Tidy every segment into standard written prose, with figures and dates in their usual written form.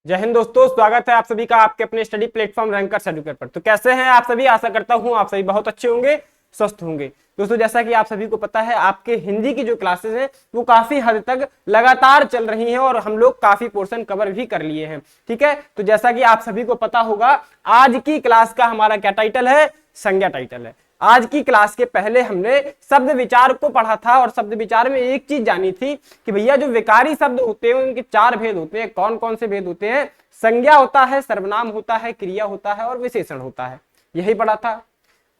जय हिंद दोस्तों, स्वागत है आप सभी का आपके अपने स्टडी प्लेटफॉर्म रैंकर्स एजुकेटर पर। तो कैसे हैं आप सभी? आशा करता हूं आप सभी बहुत अच्छे होंगे, स्वस्थ होंगे। दोस्तों, जैसा कि आप सभी को पता है, आपके हिंदी की जो क्लासेस हैं वो काफी हद तक लगातार चल रही हैं और हम लोग काफी पोर्शन कवर भी कर लिए हैं। ठीक है, तो जैसा कि आप सभी को पता होगा, आज की क्लास का हमारा क्या टाइटल है? संज्ञा टाइटल है। आज की क्लास के पहले हमने शब्द विचार को पढ़ा था और शब्द विचार में एक चीज जानी थी कि भैया जो विकारी शब्द होते हैं उनके चार भेद होते हैं। कौन कौन से भेद होते हैं? संज्ञा होता है, सर्वनाम होता है, क्रिया होता है और विशेषण होता है। यही पढ़ा था।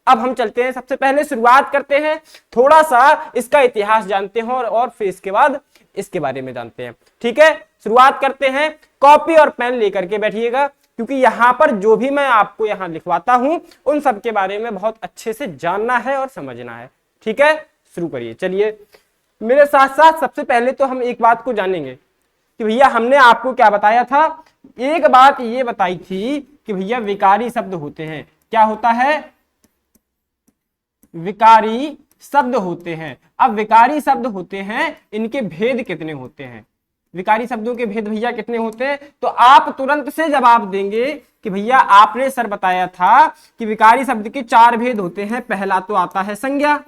अब हम चलते हैं, सबसे पहले शुरुआत करते हैं, थोड़ा सा इसका इतिहास जानते हैं और फिर इसके बाद इसके बारे में जानते हैं। ठीक है, शुरुआत करते हैं। कॉपी और पेन लेकर के बैठिएगा, क्योंकि यहां पर जो भी मैं आपको यहां लिखवाता हूं उन सब के बारे में बहुत अच्छे से जानना है और समझना है। ठीक है, शुरू करिए। चलिए मेरे साथ साथ सबसे पहले तो हम एक बात को जानेंगे कि भैया हमने आपको क्या बताया था। एक बात ये बताई थी कि भैया विकारी शब्द होते हैं। क्या होता है? विकारी शब्द होते हैं। अब विकारी शब्द होते हैं, इनके भेद कितने होते हैं? विकारी शब्दों के भेद भैया कितने होते हैं? तो आप तुरंत से जवाब देंगे कि भैया आपने सर बताया था कि विकारी शब्द के चार भेद होते हैं। पहला तो आता है संज्ञा,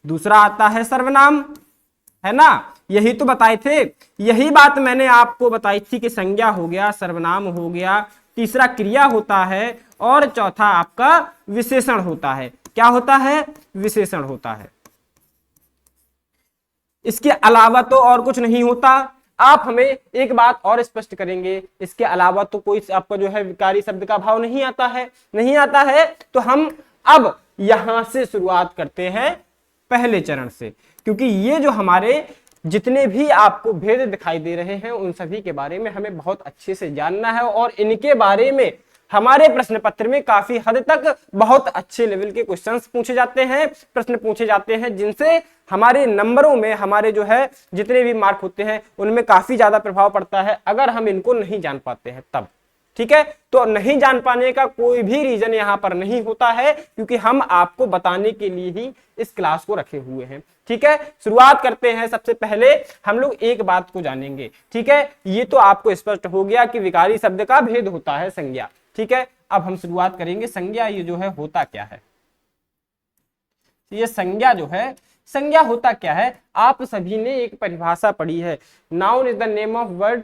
दूसरा आता है सर्वनाम, है ना? यही तो बताए थे। यही बात मैंने आपको बताई थी कि संज्ञा हो गया, सर्वनाम हो गया, तीसरा क्रिया होता है और चौथा आपका विशेषण होता है। क्या होता है? विशेषण होता है। इसके अलावा तो और कुछ नहीं होता। आप हमें एक बात और स्पष्ट करेंगे, इसके अलावा तो कोई आपका जो है विकारी शब्द का भाव नहीं आता है। नहीं आता है तो हम अब यहां से शुरुआत करते हैं पहले चरण से, क्योंकि ये जो हमारे जितने भी आपको भेद दिखाई दे रहे हैं उन सभी के बारे में हमें बहुत अच्छे से जानना है और इनके बारे में हमारे प्रश्न पत्र में काफी हद तक बहुत अच्छे लेवल के क्वेश्चंस पूछे जाते हैं, प्रश्न पूछे जाते हैं, जिनसे हमारे नंबरों में, हमारे जो है जितने भी मार्क होते हैं उनमें काफी ज्यादा प्रभाव पड़ता है अगर हम इनको नहीं जान पाते हैं तब। ठीक है, तो नहीं जान पाने का कोई भी रीजन यहां पर नहीं होता है, क्योंकि हम आपको बताने के लिए ही इस क्लास को रखे हुए हैं। ठीक है, शुरुआत करते हैं। सबसे पहले हम लोग एक बात को जानेंगे। ठीक है, ये तो आपको स्पष्ट हो गया कि विकारी शब्द का भेद होता है संज्ञा। ठीक है, अब हम शुरुआत करेंगे संज्ञा ये जो है होता क्या है। ये संज्ञा जो है, संज्ञा होता क्या है? आप सभी ने एक परिभाषा पढ़ी है, noun is the name of word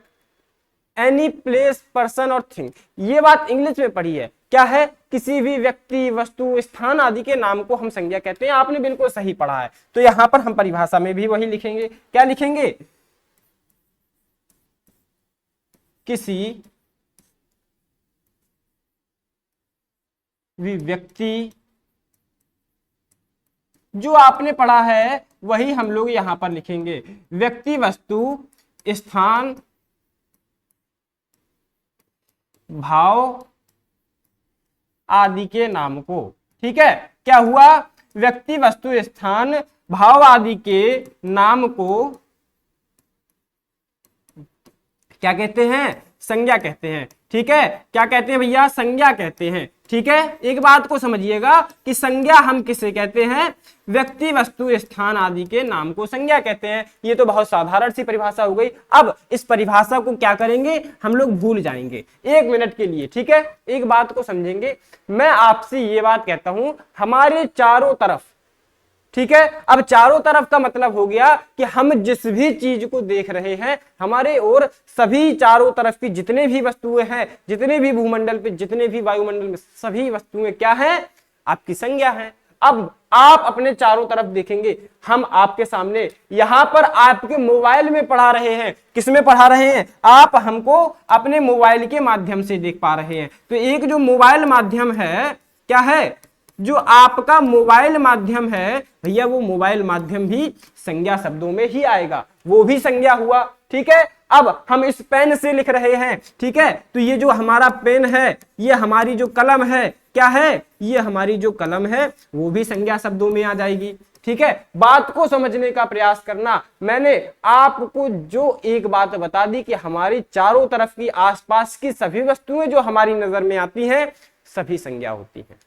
any place person और थिंग। ये बात इंग्लिश में पढ़ी है। क्या है? किसी भी व्यक्ति, वस्तु, स्थान आदि के नाम को हम संज्ञा कहते हैं। आपने बिल्कुल सही पढ़ा है। तो यहां पर हम परिभाषा में भी वही लिखेंगे। क्या लिखेंगे? किसी भी व्यक्ति, जो आपने पढ़ा है वही हम लोग यहां पर लिखेंगे। व्यक्ति, वस्तु, स्थान, भाव आदि के नाम को। ठीक है, क्या हुआ? व्यक्ति, वस्तु, स्थान, भाव आदि के नाम को क्या कहते हैं? संज्ञा कहते हैं। ठीक है, क्या कहते हैं भैया? संज्ञा कहते हैं। ठीक है, एक बात को समझिएगा कि संज्ञा हम किसे कहते हैं? व्यक्ति, वस्तु, स्थान आदि के नाम को संज्ञा कहते हैं। ये तो बहुत साधारण सी परिभाषा हो गई। अब इस परिभाषा को क्या करेंगे? हम लोग भूल जाएंगे 1 मिनट के लिए। ठीक है, एक बात को समझेंगे। मैं आपसे ये बात कहता हूं, हमारे चारों तरफ, ठीक है, अब चारों तरफ का मतलब हो गया कि हम जिस भी चीज को देख रहे हैं, हमारे और सभी चारों तरफ की जितने भी वस्तुएं हैं, जितने भी भूमंडल पे, जितने भी वायुमंडल में, सभी वस्तुएं क्या हैं? आपकी संज्ञा है। अब आप अपने चारों तरफ देखेंगे, हम आपके सामने यहां पर आपके मोबाइल में पढ़ा रहे हैं। किसमें पढ़ा रहे हैं? आप हमको अपने मोबाइल के माध्यम से देख पा रहे हैं। तो एक जो मोबाइल माध्यम है, क्या है? जो आपका मोबाइल माध्यम है भैया, वो मोबाइल माध्यम भी संज्ञा शब्दों में ही आएगा, वो भी संज्ञा हुआ। ठीक है, अब हम इस पेन से लिख रहे हैं। ठीक है, तो ये जो हमारा पेन है, ये हमारी जो कलम है, क्या है? ये हमारी जो कलम है वो भी संज्ञा शब्दों में आ जाएगी। ठीक है, बात को समझने का प्रयास करना। मैंने आपको जो एक बात बता दी कि हमारी चारों तरफ की, आसपास की सभी वस्तुएं जो हमारी नजर में आती हैं सभी संज्ञा होती हैं।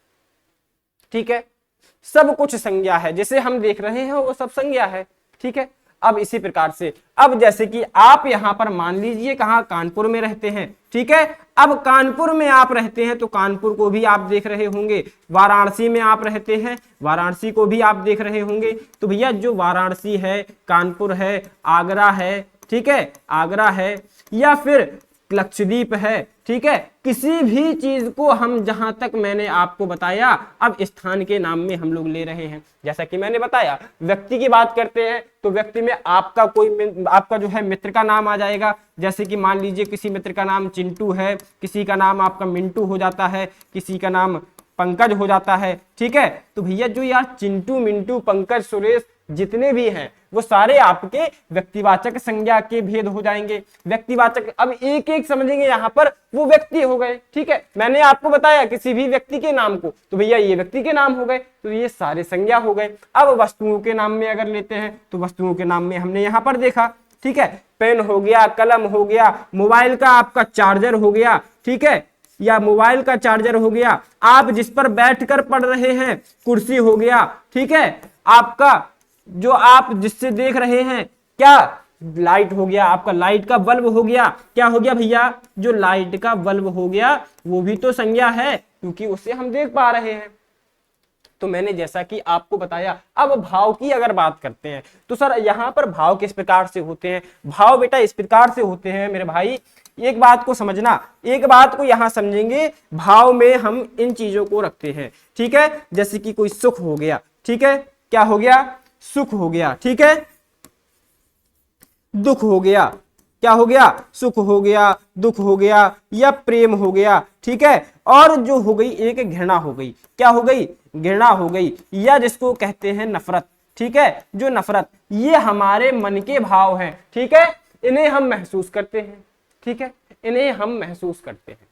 ठीक है, सब कुछ संज्ञा है, जिसे हम देख रहे हैं वो सब संज्ञा है। ठीक है, अब इसी प्रकार से, अब जैसे कि आप यहां पर मान लीजिए कहां, कानपुर में रहते हैं, ठीक है। अब कानपुर में आप रहते हैं तो कानपुर को भी आप देख रहे होंगे, वाराणसी में आप रहते हैं, वाराणसी को भी आप देख रहे होंगे। तो भैया जो वाराणसी है, कानपुर है, आगरा है, ठीक है, आगरा है, या फिर लक्षद्वीप है, ठीक है, किसी भी चीज को हम, जहां तक मैंने आपको बताया, अब स्थान के नाम में हम लोग ले रहे हैं। जैसा कि मैंने बताया, व्यक्ति की बात करते हैं तो व्यक्ति में आपका कोई, आपका जो है मित्र का नाम आ जाएगा। जैसे कि मान लीजिए किसी मित्र का नाम चिंटू है, किसी का नाम आपका मिंटू हो जाता है, किसी का नाम पंकज हो जाता है, ठीक है। तो भैया जो यार चिंटू, मिंटू, पंकज, सुरेश जितने भी हैं वो सारे आपके व्यक्तिवाचक संज्ञा के भेद हो जाएंगे। व्यक्तिवाचक, अब एक एक समझेंगे, यहां पर वो व्यक्ति हो गए, ठीक है। मैंने आपको बताया किसी भी व्यक्ति के नाम को, तो भैया ये व्यक्ति के नाम हो गए, तो ये सारे संज्ञा हो गए। अब वस्तुओं के नाम में अगर लेते हैं तो वस्तुओं के नाम में हमने यहां पर देखा, ठीक है, पेन हो गया, कलम हो गया, मोबाइल का आपका चार्जर हो गया, ठीक है, या मोबाइल का चार्जर हो गया, आप जिस पर बैठकर पढ़ रहे हैं कुर्सी हो गया, ठीक है, आपका जो आप जिससे देख रहे हैं क्या, लाइट हो गया, आपका लाइट का बल्ब हो गया, क्या हो गया भैया, जो लाइट का बल्ब हो गया वो भी तो संज्ञा है, क्योंकि उससे हम देख पा रहे हैं। तो मैंने जैसा कि आपको बताया। अब भाव की अगर बात करते हैं तो सर यहां पर भाव किस प्रकार से होते हैं? भाव बेटा इस प्रकार से होते हैं मेरे भाई, एक बात को समझना, एक बात को यहां समझेंगे, भाव में हम इन चीजों को रखते हैं, ठीक है। जैसे कि कोई सुख हो गया, ठीक है, क्या हो गया, सुख हो गया, ठीक है, दुख हो गया, क्या हो गया, सुख हो गया, दुख हो गया, या प्रेम हो गया, ठीक है। और जो हो गई एक घृणा हो गई, क्या हो गई, घृणा हो गई, या जिसको कहते हैं नफरत, ठीक है, जो नफरत, ये हमारे मन के भाव हैं, ठीक है, इन्हें हम महसूस करते हैं, ठीक है, इन्हें हम महसूस करते हैं।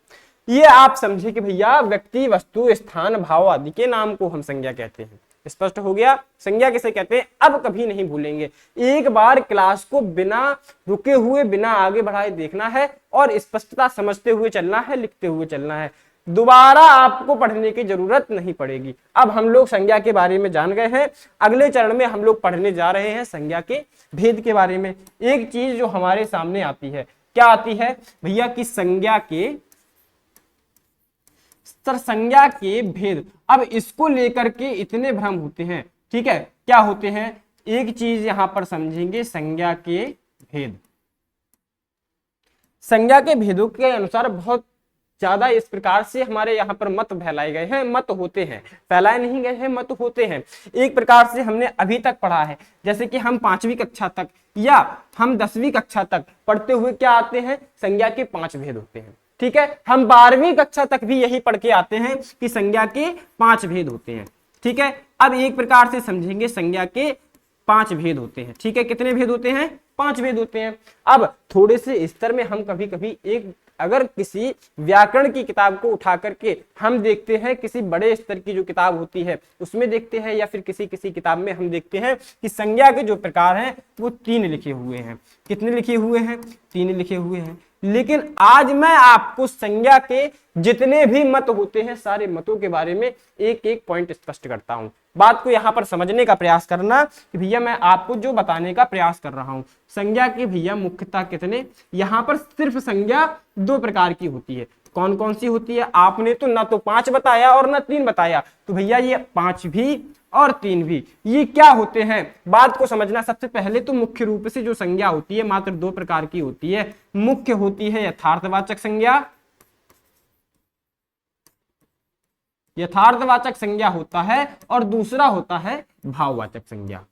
ये आप समझे कि भैया व्यक्ति, वस्तु, स्थान, भाव आदि के नाम को हम संज्ञा कहते हैं। स्पष्ट हो गया, संज्ञा किसे कहते हैं अब कभी नहीं भूलेंगे। एक बार क्लास को बिना रुके हुए, बिना आगे बढ़ाए देखना है और स्पष्टता समझते हुए चलना है, लिखते हुए चलना है, दोबारा आपको पढ़ने की जरूरत नहीं पड़ेगी। अब हम लोग संज्ञा के बारे में जान गए हैं, अगले चरण में हम लोग पढ़ने जा रहे हैं संज्ञा के भेद के बारे में। एक चीज जो हमारे सामने आती है, क्या आती है भैया, कि संज्ञा के संज्ञा के भेद। अब इसको लेकर के इतने भ्रम होते हैं, ठीक है, क्या होते हैं, एक चीज यहां पर समझेंगे, संज्ञा के भेद। संज्ञा के भेदों के अनुसार बहुत ज्यादा इस प्रकार से हमारे यहाँ पर मत फैलाए गए हैं, मत होते हैं, फैलाए नहीं गए हैं, मत होते हैं। एक प्रकार से हमने अभी तक पढ़ा है, जैसे कि हम 5वीं कक्षा तक या हम 10वीं कक्षा तक पढ़ते हुए क्या आते हैं, संज्ञा के 5 भेद होते हैं, ठीक है। हम 12वीं कक्षा तक भी यही पढ़ के आते हैं कि संज्ञा के 5 भेद होते हैं, ठीक है। अब एक प्रकार से समझेंगे, संज्ञा के 5 भेद होते हैं, ठीक है। कितने भेद होते हैं, 5 भेद होते हैं। अब थोड़े से स्तर में हम कभी कभी एक, अगर किसी व्याकरण की किताब को उठा करके हम देखते हैं, किसी बड़े स्तर की जो किताब होती है उसमें देखते हैं, या फिर किसी किसी किताब में हम देखते हैं कि संज्ञा के जो प्रकार हैं वो 3 लिखे हुए हैं। कितने लिखे हुए हैं, 3 लिखे हुए हैं। लेकिन आज मैं आपको संज्ञा के जितने भी मत होते हैं, सारे मतों के बारे में एक एक पॉइंट स्पष्ट करता हूं। बात को यहां पर समझने का प्रयास करना कि भैया मैं आपको जो बताने का प्रयास कर रहा हूं, संज्ञा के भैया मुख्यतः कितने, यहां पर सिर्फ संज्ञा 2 प्रकार की होती है। कौन कौन सी होती है, आपने तो ना तो 5 बताया और ना 3 बताया, तो भैया ये 5 भी और 3 भी, ये क्या होते हैं, बात को समझना। सबसे पहले तो मुख्य रूप से जो संज्ञा होती है मात्र 2 प्रकार की होती है। मुख्य होती है यथार्थवाचक संज्ञा, यथार्थवाचक संज्ञा होता है, और दूसरा होता है भाववाचक संज्ञा।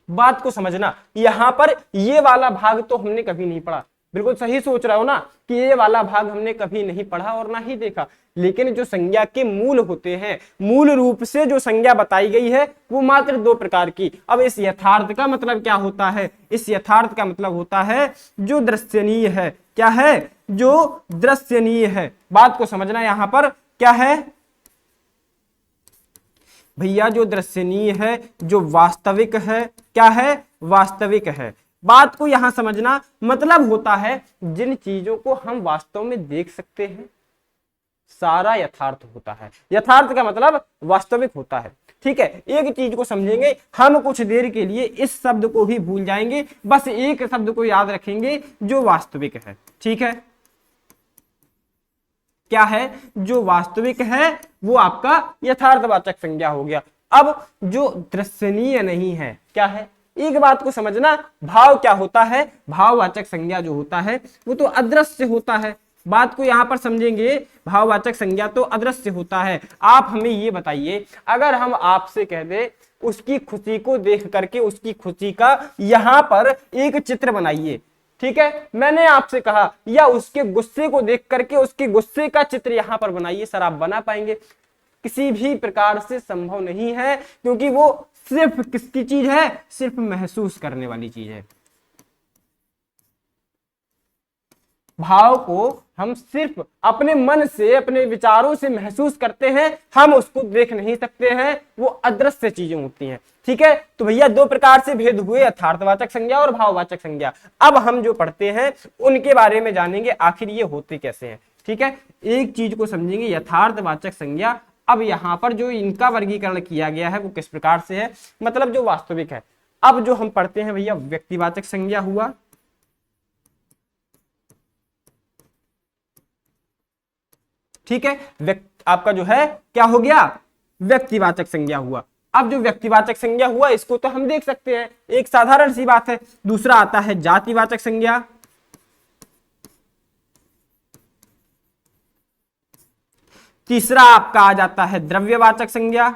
बात को समझना, यहां पर ये वाला भाग तो हमने कभी नहीं पढ़ा, बिल्कुल सही सोच रहा हो ना कि ये वाला भाग हमने कभी नहीं पढ़ा और ना ही देखा। लेकिन जो संज्ञा के मूल होते हैं, मूल रूप से जो संज्ञा बताई गई है वो मात्र 2 प्रकार की। अब इस यथार्थ का मतलब क्या होता है, इस यथार्थ का मतलब होता है जो दृश्यनीय है। क्या है, जो दृश्यनीय है। बात को समझना, यहां पर क्या है भैया, जो दृश्यनीय है, जो वास्तविक है, क्या है, वास्तविक है। बात को यहां समझना, मतलब होता है जिन चीजों को हम वास्तव में देख सकते हैं, सारा यथार्थ होता है। यथार्थ का मतलब वास्तविक होता है। ठीक है, एक चीज को समझेंगे, हम कुछ देर के लिए इस शब्द को भी भूल जाएंगे, बस एक शब्द को याद रखेंगे जो वास्तविक है। ठीक है, क्या है? जो वास्तविक है वो आपका यथार्थवाचक संज्ञा हो गया। अब जो दृश्यनीय नहीं है, क्या है? एक बात को समझना, भाव क्या होता है? भाववाचक संज्ञा जो होता है वो तो अदृश्य होता है। बात को यहां पर समझेंगे, भाववाचक संज्ञा तो अदृश्य होता है। आप हमें ये बताइए, अगर हम आपसे कह दें उसकी खुशी को देख करके उसकी खुशी का यहां पर एक चित्र बनाइए, ठीक है, मैंने आपसे कहा, या उसके गुस्से को देख करके उसके गुस्से का चित्र यहां पर बनाइए, सर आप बना पाएंगे? किसी भी प्रकार से संभव नहीं है, क्योंकि वो सिर्फ किसकी चीज है? सिर्फ महसूस करने वाली चीज है। भाव को हम सिर्फ अपने मन से, अपने विचारों से महसूस करते हैं, हम उसको देख नहीं सकते हैं, वो अदृश्य चीजें होती हैं। ठीक है, तो भैया दो प्रकार से भेद हुए, यथार्थवाचक संज्ञा और भाववाचक संज्ञा। अब हम जो पढ़ते हैं उनके बारे में जानेंगे, आखिर ये होते कैसे हैं। ठीक है, एक चीज को समझेंगे, यथार्थवाचक संज्ञा। अब यहां पर जो इनका वर्गीकरण किया गया है वो किस प्रकार से है, मतलब जो वास्तविक है। अब जो हम पढ़ते हैं भैया व्यक्तिवाचक संज्ञा हुआ, ठीक है, आपका जो है क्या हो गया? व्यक्तिवाचक संज्ञा हुआ। अब जो व्यक्तिवाचक संज्ञा हुआ इसको तो हम देख सकते हैं, एक साधारण सी बात है। दूसरा आता है जातिवाचक संज्ञा, तीसरा आपका आ जाता है द्रव्यवाचक संज्ञा,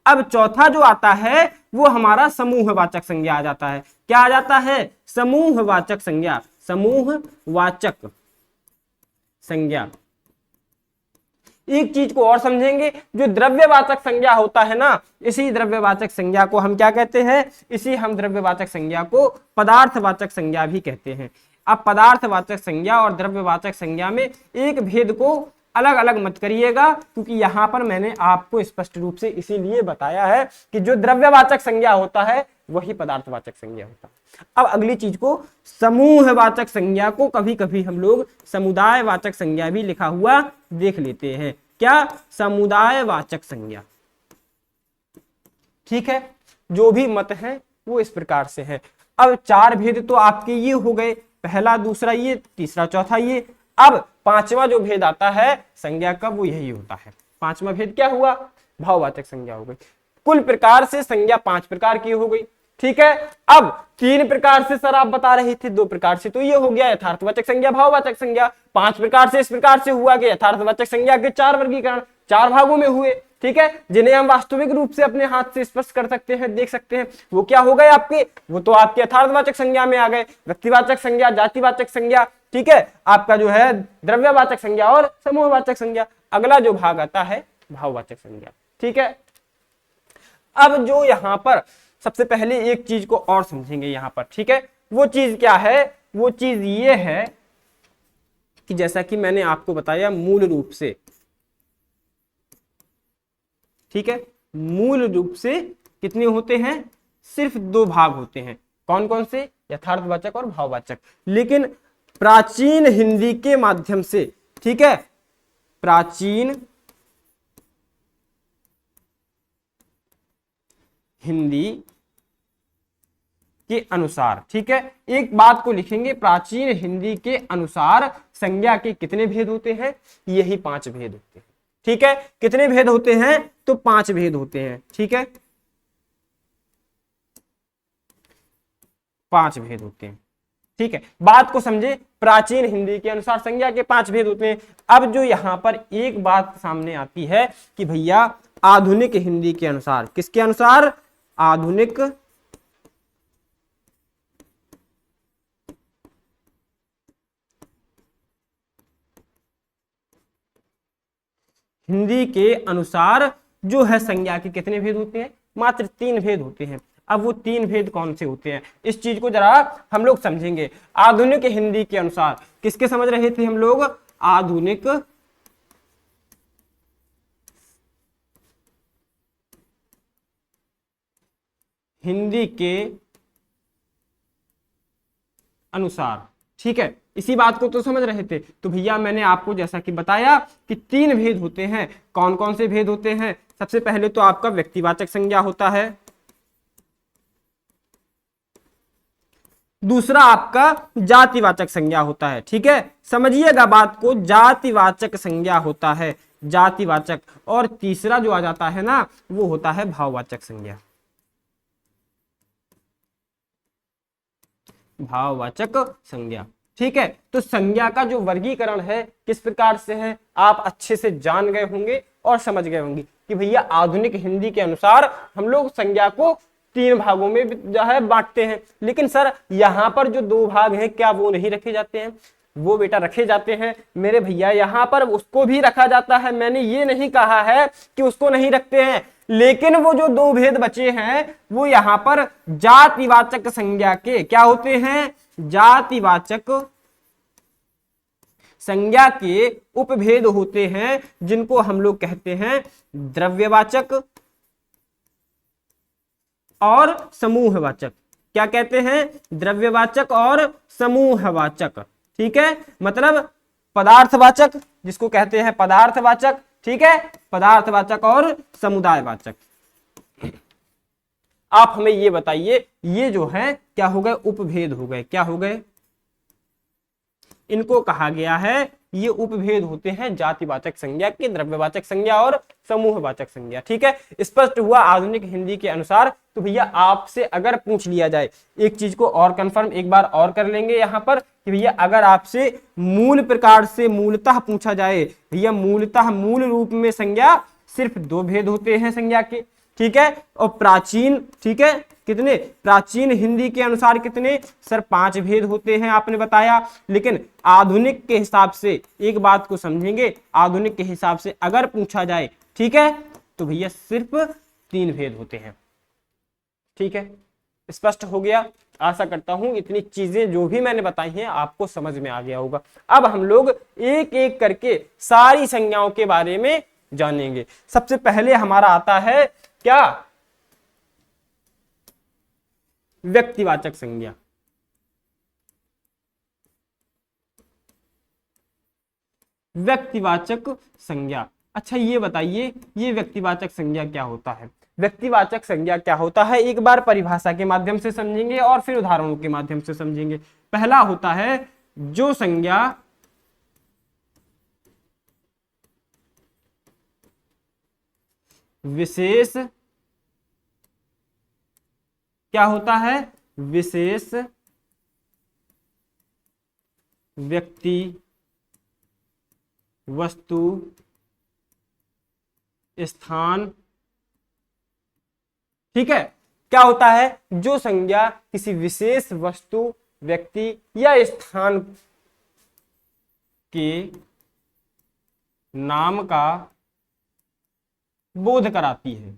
अब चौथा जो आता है वो हमारा समूहवाचक संज्ञा आ जाता है। क्या आ जाता है? समूहवाचक संज्ञा, समूहवाचक संज्ञा। एक चीज को और समझेंगे, जो द्रव्यवाचक संज्ञा होता है ना, इसी द्रव्यवाचक संज्ञा को हम क्या कहते हैं? इसी हम द्रव्यवाचक संज्ञा को पदार्थवाचक संज्ञा भी कहते हैं। अब पदार्थवाचक संज्ञा और द्रव्यवाचक संज्ञा में एक भेद को अलग अलग मत करिएगा, क्योंकि यहां पर मैंने आपको स्पष्ट रूप से इसीलिए बताया है कि जो द्रव्यवाचक संज्ञा होता है वही पदार्थवाचक संज्ञा होता है। अब अगली चीज को, समूहवाचक संज्ञा को कभी कभी हम लोग समुदायवाचक संज्ञा भी लिखा हुआ देख लेते हैं। क्या? समुदायवाचक संज्ञा। ठीक है, जो भी मत है वो इस प्रकार से है। अब चार भेद तो आपके ये हो गए, पहला, दूसरा ये, तीसरा, चौथा ये। अब पांचवा जो भेद आता है संज्ञा का वो यही होता है। पांचवा भेद क्या हुआ? भाववाचक संज्ञा हो गई। कुल प्रकार से संज्ञा 5 प्रकार की हो गई। ठीक है, अब 3 प्रकार से सर आप बता रहे थे, 2 प्रकार से तो ये हो गया यथार्थवाचक संज्ञा, भाववाचक संज्ञा। 5 प्रकार से इस प्रकार से हुआ कि यथार्थवाचक संज्ञा के 4 वर्गीकरण 4 भागों में हुए। ठीक है, जिन्हें हम वास्तविक रूप से अपने हाथ से स्पर्श कर सकते हैं, देख सकते हैं, वो क्या हो गए आपके? वो तो आपके यथार्थवाचक संज्ञा में आ गए, व्यक्तिवाचक संज्ञा, जातिवाचक संज्ञा। ठीक है, आपका जो है द्रव्यवाचक संज्ञा और समूहवाचक संज्ञा। अगला जो भाग आता है भाववाचक संज्ञा। ठीक है, अब जो यहां पर सबसे पहले एक चीज को और समझेंगे यहां पर। ठीक है, वो चीज क्या है? वो चीज ये है कि जैसा कि मैंने आपको बताया मूल रूप से, ठीक है, मूल रूप से कितने होते हैं? सिर्फ 2 भाग होते हैं। कौन कौन से? यथार्थवाचक और भाववाचक। लेकिन प्राचीन हिंदी के माध्यम से, ठीक है, प्राचीन हिंदी के अनुसार, ठीक है, एक बात को लिखेंगे, प्राचीन हिंदी के अनुसार संज्ञा के कितने भेद होते हैं? यही 5 भेद होते हैं। ठीक है, कितने भेद होते हैं? तो 5 भेद होते हैं। ठीक है, 5 भेद होते हैं। ठीक है, बात को समझे, प्राचीन हिंदी के अनुसार संज्ञा के 5 भेद होते हैं। अब जो यहां पर एक बात सामने आती है कि भैया आधुनिक हिंदी के अनुसार, किसके अनुसार? आधुनिक हिंदी के अनुसार जो है संज्ञा के कितने भेद होते हैं? मात्र 3 भेद होते हैं। अब वो 3 भेद कौन से होते हैं, इस चीज को जरा हम लोग समझेंगे। आधुनिक हिंदी के अनुसार किसके समझ रहे थे हम लोग? आधुनिक हिंदी के अनुसार। ठीक है, इसी बात को तो समझ रहे थे। तो भैया मैंने आपको जैसा कि बताया कि 3 भेद होते हैं। कौन कौन से भेद होते हैं? सबसे पहले तो आपका व्यक्तिवाचक संज्ञा होता है, दूसरा आपका जातिवाचक संज्ञा होता है। ठीक है, समझिएगा बात को, जातिवाचक संज्ञा होता है, जातिवाचक। और तीसरा जो आ जाता है ना, वो होता है भाववाचक संज्ञा, भाववाचक संज्ञा। ठीक है, तो संज्ञा का जो वर्गीकरण है किस प्रकार से है, आप अच्छे से जान गए होंगे और समझ गए होंगे कि भैया आधुनिक हिंदी के अनुसार हम लोग संज्ञा को 3 भागों में जो है बांटते हैं। लेकिन सर यहाँ पर जो 2 भाग हैं क्या वो नहीं रखे जाते हैं? वो बेटा रखे जाते हैं मेरे भैया, यहाँ पर उसको भी रखा जाता है। मैंने ये नहीं कहा है कि उसको नहीं रखते हैं, लेकिन वो जो 2 भेद बचे हैं वो यहाँ पर जातिवाचक संज्ञा के क्या होते हैं, जातिवाचक संज्ञा के उपभेद होते हैं, जिनको हम लोग कहते हैं द्रव्यवाचक और समूहवाचक। क्या कहते हैं? द्रव्यवाचक और समूहवाचक। ठीक है, मतलब पदार्थवाचक जिसको कहते हैं पदार्थवाचक, ठीक है, पदार्थवाचक और समुदायवाचक। आप हमें ये बताइए, ये जो है क्या हो गए? उपभेद हो गए। क्या हो गए? इनको कहा गया है, ये उपभेद होते हैं जातिवाचक संज्ञा के, द्रव्यवाचक संज्ञा और समूहवाचक संज्ञा। ठीक है, स्पष्ट हुआ आधुनिक हिंदी के अनुसार। तो भैया आपसे अगर पूछ लिया जाए, एक चीज को और कंफर्म एक बार और कर लेंगे यहाँ पर कि भैया अगर आपसे मूल प्रकार से मूलतः पूछा जाए, भैया मूलतः मूल रूप में संज्ञा सिर्फ 2 भेद होते हैं संज्ञा के। ठीक है, और प्राचीन, ठीक है, कितने? प्राचीन हिंदी के अनुसार कितने? सर 5 भेद होते हैं आपने बताया। लेकिन आधुनिक के हिसाब से एक बात को समझेंगे, आधुनिक के हिसाब से अगर पूछा जाए, ठीक है, तो भैया सिर्फ 3 भेद होते हैं। ठीक है, स्पष्ट हो गया? आशा करता हूं इतनी चीजें जो भी मैंने बताई हैं आपको समझ में आ गया होगा। अब हम लोग एक एक करके सारी संज्ञाओं के बारे में जानेंगे। सबसे पहले हमारा आता है क्या? व्यक्तिवाचक संज्ञा। व्यक्तिवाचक संज्ञा, अच्छा ये बताइए, ये व्यक्तिवाचक संज्ञा क्या होता है? व्यक्तिवाचक संज्ञा क्या होता है, एक बार परिभाषा के माध्यम से समझेंगे और फिर उदाहरणों के माध्यम से समझेंगे। पहला होता है जो संज्ञा विशेष, क्या होता है? विशेष व्यक्ति, वस्तु, स्थान, ठीक है, क्या होता है? जो संज्ञा किसी विशेष वस्तु, व्यक्ति या स्थान के नाम का बोध कराती है।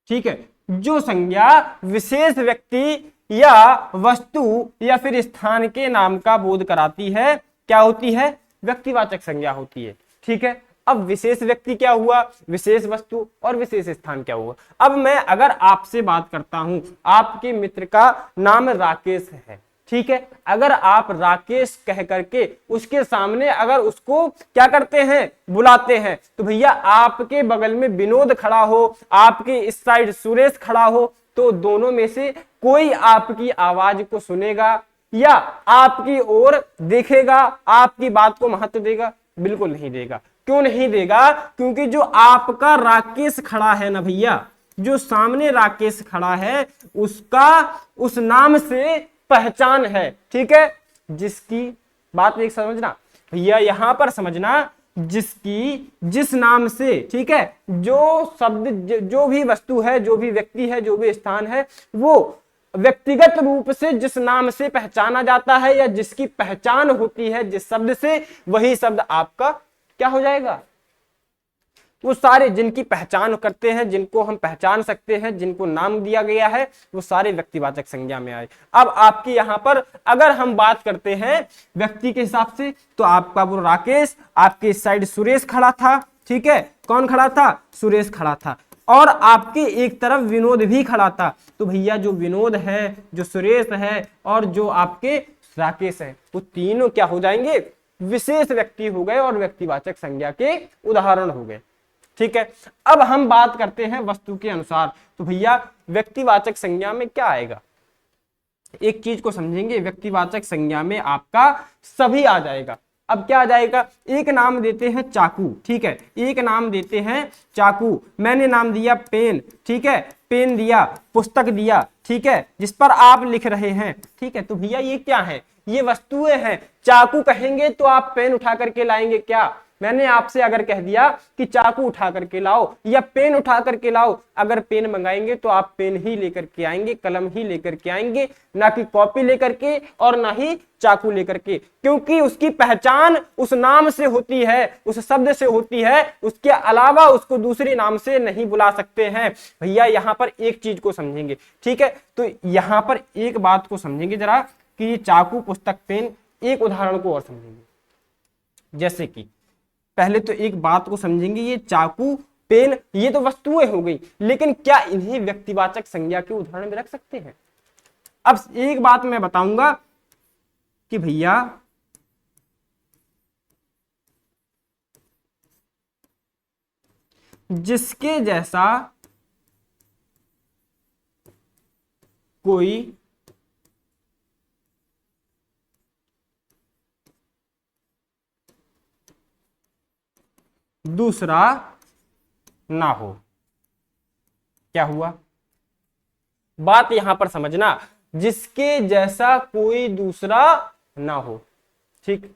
ठीक है, जो संज्ञा विशेष व्यक्ति या वस्तु या फिर स्थान के नाम का बोध कराती है, क्या होती है? व्यक्तिवाचक संज्ञा होती है। ठीक है, अब विशेष व्यक्ति क्या हुआ, विशेष वस्तु और विशेष स्थान क्या हुआ? अब मैं अगर आपसे बात करता हूं, आपके मित्र का नाम राकेश है, ठीक है, अगर आप राकेश कह करके उसके सामने अगर उसको क्या करते हैं, बुलाते हैं, तो भैया आपके बगल में विनोद खड़ा हो, आपके इस साइड सुरेश खड़ा हो, तो दोनों में से कोई आपकी आवाज को सुनेगा या आपकी ओर देखेगा, आपकी बात को महत्व देगा? बिल्कुल नहीं देगा। क्यों नहीं देगा? क्योंकि जो आपका राकेश खड़ा है ना भैया, जो सामने राकेश खड़ा है, उसका उस नाम से पहचान है। ठीक है, जिसकी बात एक समझना भैया, यहां पर समझना, जिसकी जिस नाम से, ठीक है, जो शब्द, जो भी वस्तु है, जो भी व्यक्ति है, जो भी स्थान है, वो व्यक्तिगत रूप से जिस नाम से पहचाना जाता है या जिसकी पहचान होती है जिस शब्द से, वही शब्द आपका क्या हो जाएगा? वो सारे जिनकी पहचान करते हैं, जिनको हम पहचान सकते हैं, जिनको नाम दिया गया है, वो सारे व्यक्तिवाचक संज्ञा में आए। अब आपके यहाँ पर अगर हम बात करते हैं व्यक्ति के हिसाब से, तो आपका वो राकेश, आपके इस साइड सुरेश खड़ा था। ठीक है, कौन खड़ा था? सुरेश खड़ा था। और आपके एक तरफ विनोद भी खड़ा था। तो भैया जो विनोद है, जो सुरेश है और जो आपके राकेश है, वो तीनों क्या हो जाएंगे, विशेष व्यक्ति हो गए और व्यक्तिवाचक संज्ञा के उदाहरण हो गए। ठीक है, अब हम बात करते हैं वस्तु के अनुसार। तो भैया व्यक्तिवाचक संज्ञा में क्या आएगा, एक चीज को समझेंगे, व्यक्तिवाचक संज्ञा में आपका सभी आ जाएगा। अब क्या आ जाएगा, एक नाम देते हैं चाकू, ठीक है, एक नाम देते हैं चाकू, मैंने नाम दिया पेन, ठीक है, पेन दिया, पुस्तक दिया, ठीक है, जिस पर आप लिख रहे हैं, ठीक है। तो भैया ये क्या है, ये वस्तुएं हैं। चाकू कहेंगे तो आप पेन उठा करके लाएंगे क्या, मैंने आपसे अगर कह दिया कि चाकू उठा करके लाओ या पेन उठा करके लाओ, अगर पेन मंगाएंगे तो आप पेन ही लेकर के आएंगे, कलम ही लेकर के आएंगे, ना कि कॉपी लेकर के और ना ही चाकू लेकर के, क्योंकि उसकी पहचान उस नाम से होती है, उस शब्द से होती है, उसके अलावा उसको दूसरे नाम से नहीं बुला सकते हैं। भैया यहाँ पर एक चीज को समझेंगे, ठीक है, तो यहाँ पर एक बात को समझेंगे जरा कि ये चाकू, पुस्तक, पेन, एक उदाहरण को और समझेंगे। जैसे कि पहले तो एक बात को समझेंगे, ये चाकू, पेन, ये तो वस्तुएं हो गई, लेकिन क्या इन्हें व्यक्तिवाचक संज्ञा के उदाहरण में रख सकते हैं। अब एक बात मैं बताऊंगा कि भैया जिसके जैसा कोई दूसरा ना हो। क्या हुआ, बात यहां पर समझना, जिसके जैसा कोई दूसरा ना हो। ठीक,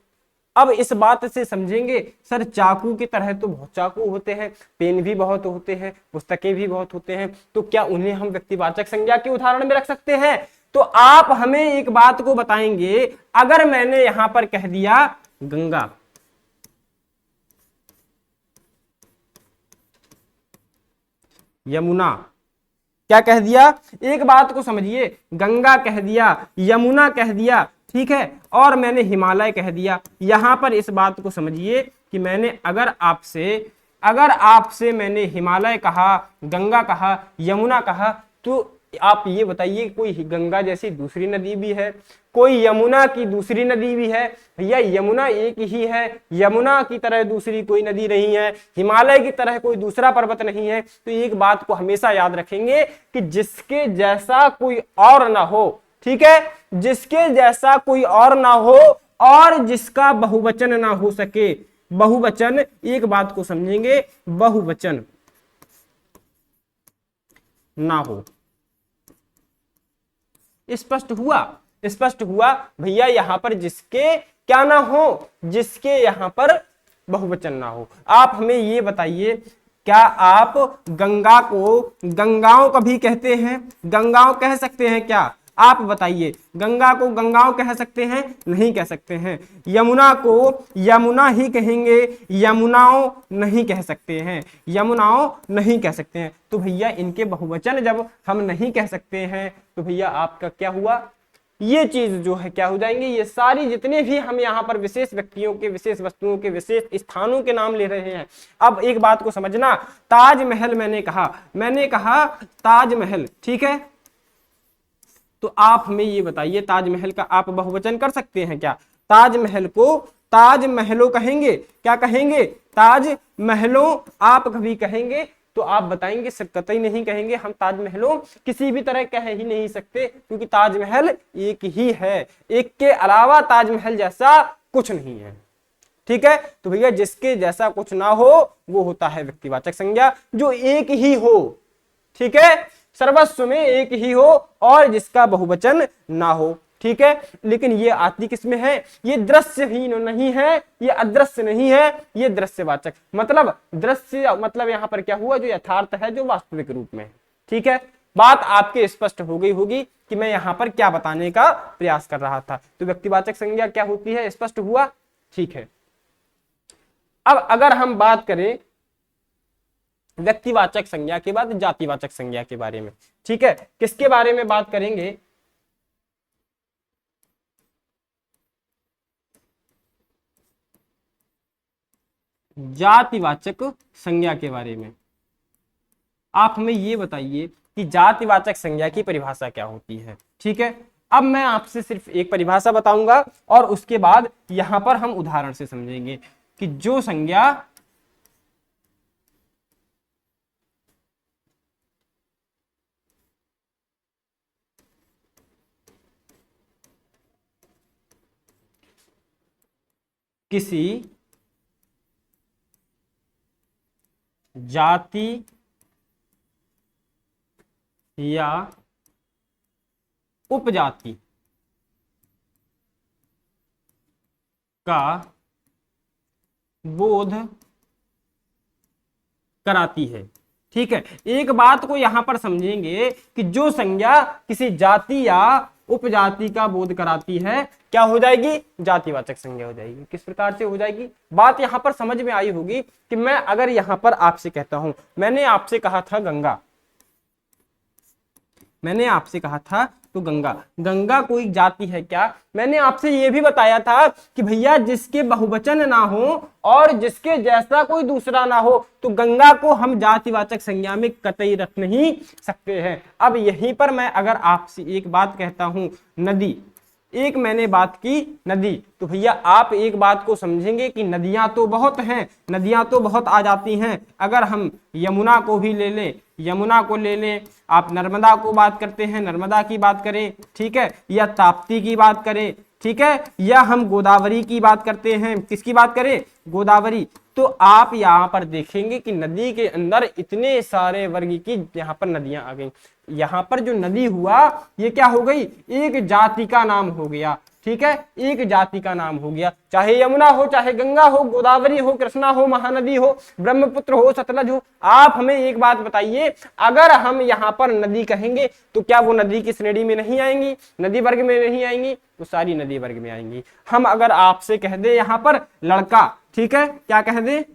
अब इस बात से समझेंगे सर चाकू की तरह तो बहुत चाकू होते हैं, पेन भी बहुत होते हैं, पुस्तकें भी बहुत होते हैं, तो क्या उन्हें हम व्यक्तिवाचक संज्ञा के उदाहरण में रख सकते हैं। तो आप हमें एक बात को बताएंगे, अगर मैंने यहां पर कह दिया गंगा, यमुना, क्या कह दिया, एक बात को समझिए, गंगा कह दिया, यमुना कह दिया, ठीक है, और मैंने हिमालय कह दिया। यहां पर इस बात को समझिए कि मैंने अगर आपसे मैंने हिमालय कहा, गंगा कहा, यमुना कहा, तो आप ये बताइए कोई गंगा जैसी दूसरी नदी भी है, कोई यमुना की दूसरी नदी भी है। भैया यमुना एक ही है, यमुना की तरह दूसरी कोई नदी नहीं है, हिमालय की तरह कोई दूसरा पर्वत नहीं है। तो एक बात को हमेशा याद रखेंगे कि जिसके जैसा कोई और ना हो, ठीक है, जिसके जैसा कोई और ना हो और जिसका बहुवचन ना हो सके। बहुवचन, एक बात को समझेंगे, बहुवचन ना हो। स्पष्ट हुआ, स्पष्ट हुआ। भैया यहां पर जिसके क्या ना हो, जिसके यहां पर बहुवचन ना हो। आप हमें ये बताइए, क्या आप गंगा को गंगाओं कभी कहते हैं, गंगाओं कह सकते हैं क्या, आप बताइए, गंगा को गंगाओं कह सकते हैं, नहीं कह सकते हैं। यमुना को यमुना ही कहेंगे, यमुनाओं नहीं कह सकते हैं, यमुनाओं नहीं कह सकते हैं। तो भैया इनके बहुवचन जब हम नहीं कह सकते हैं तो भैया आपका क्या हुआ, ये चीज जो है क्या हो जाएंगे, ये सारी जितने भी हम यहाँ पर विशेष व्यक्तियों के, विशेष वस्तुओं के, विशेष स्थानों के नाम ले रहे हैं। अब एक बात को समझना, ताजमहल मैंने कहा ताजमहल, ठीक है, तो आप हमें ये बताइए ताजमहल का आप बहुवचन कर सकते हैं क्या, ताजमहल को ताजमहलों कहेंगे, क्या कहेंगे, ताजमहलों आप कभी कहेंगे, तो आप बताएंगे सर कतई नहीं कहेंगे, हम ताजमहलों किसी भी तरह कह ही नहीं सकते, क्योंकि ताजमहल एक ही है, एक के अलावा ताजमहल जैसा कुछ नहीं है। ठीक है, तो भैया जिसके जैसा कुछ ना हो वो होता है व्यक्तिवाचक संज्ञा, जो एक ही हो, ठीक है, सर्वस्व में एक ही हो और जिसका बहुवचन ना हो। ठीक है, लेकिन ये आती किसमें है, ये दृश्यहीन नहीं है, ये अदृश्य नहीं है, ये दृश्यवाचक, मतलब दृश्य मतलब यहां पर क्या हुआ, जो यथार्थ है, जो वास्तविक रूप में है। ठीक है, बात आपके स्पष्ट हो गई होगी कि मैं यहां पर क्या बताने का प्रयास कर रहा था। तो व्यक्तिवाचक संज्ञा क्या होती है, स्पष्ट हुआ। ठीक है, अब अगर हम बात करें व्यक्तिवाचक संज्ञा के बाद जातिवाचक संज्ञा के बारे में, ठीक है, किसके बारे में बात करेंगे, जातिवाचक संज्ञा के बारे में। आप हमें ये बताइए कि जातिवाचक संज्ञा की परिभाषा क्या होती है। ठीक है, अब मैं आपसे सिर्फ एक परिभाषा बताऊंगा और उसके बाद यहां पर हम उदाहरण से समझेंगे कि जो संज्ञा किसी जाति या उपजाति का बोध कराती है। ठीक है, एक बात को यहां पर समझेंगे कि जो संज्ञा किसी जाति या उपजाति का बोध कराती है क्या हो जाएगी, जातिवाचक संज्ञा हो जाएगी। किस प्रकार से हो जाएगी, बात यहां पर समझ में आई होगी कि मैं अगर यहां पर आपसे कहता हूं, मैंने आपसे कहा था गंगा, मैंने आपसे कहा था तो गंगा, गंगा कोई जाति है क्या। मैंने आपसे यह भी बताया था कि भैया जिसके बहुवचन ना हो और जिसके जैसा कोई दूसरा ना हो तो गंगा को हम जातिवाचक संज्ञा में कतई रख नहीं सकते हैं। अब यहीं पर मैं अगर आपसे एक बात कहता हूं नदी, एक मैंने बात की नदी, तो भैया आप एक बात को समझेंगे कि नदियां तो बहुत हैं, नदियां तो बहुत आ जाती हैं। अगर हम यमुना को भी ले लें, यमुना को ले लें, आप नर्मदा को बात करते हैं, नर्मदा की बात करें, ठीक है, या ताप्ती की बात करें, ठीक है, या हम गोदावरी की बात करते हैं, किसकी बात करें, गोदावरी, तो आप यहाँ पर देखेंगे कि नदी के अंदर इतने सारे वर्ग की यहाँ पर नदियां आ गई। यहाँ पर जो नदी हुआ ये क्या हो गई, एक जाति का नाम हो गया। ठीक है, एक जाति का नाम हो गया, चाहे यमुना हो, चाहे गंगा हो, गोदावरी हो, कृष्णा हो, महानदी हो, ब्रह्मपुत्र हो, सतलज हो। आप हमें एक बात बताइए, अगर हम यहाँ पर नदी कहेंगे तो क्या वो नदी की श्रेणी में नहीं आएंगी, नदी वर्ग में नहीं आएंगी, तो सारी नदी वर्ग में आएंगी। हम अगर आपसे कह दे यहाँ पर लड़का, ठीक है, क्या कह दे,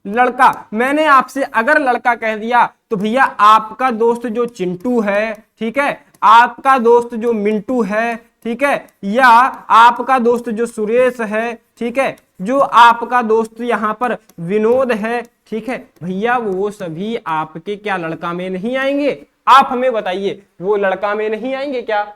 लड़का, मैंने आपसे अगर लड़का कह दिया तो भैया आपका दोस्त जो चिंटू है, ठीक है, आपका दोस्त जो मिंटू है, ठीक है, या आपका दोस्त जो सुरेश है, ठीक है, जो आपका दोस्त यहाँ पर विनोद है, ठीक है, भैया वो सभी आपके क्या लड़का में नहीं आएंगे। आप हमें बताइए वो लड़का में नहीं आएंगे क्या,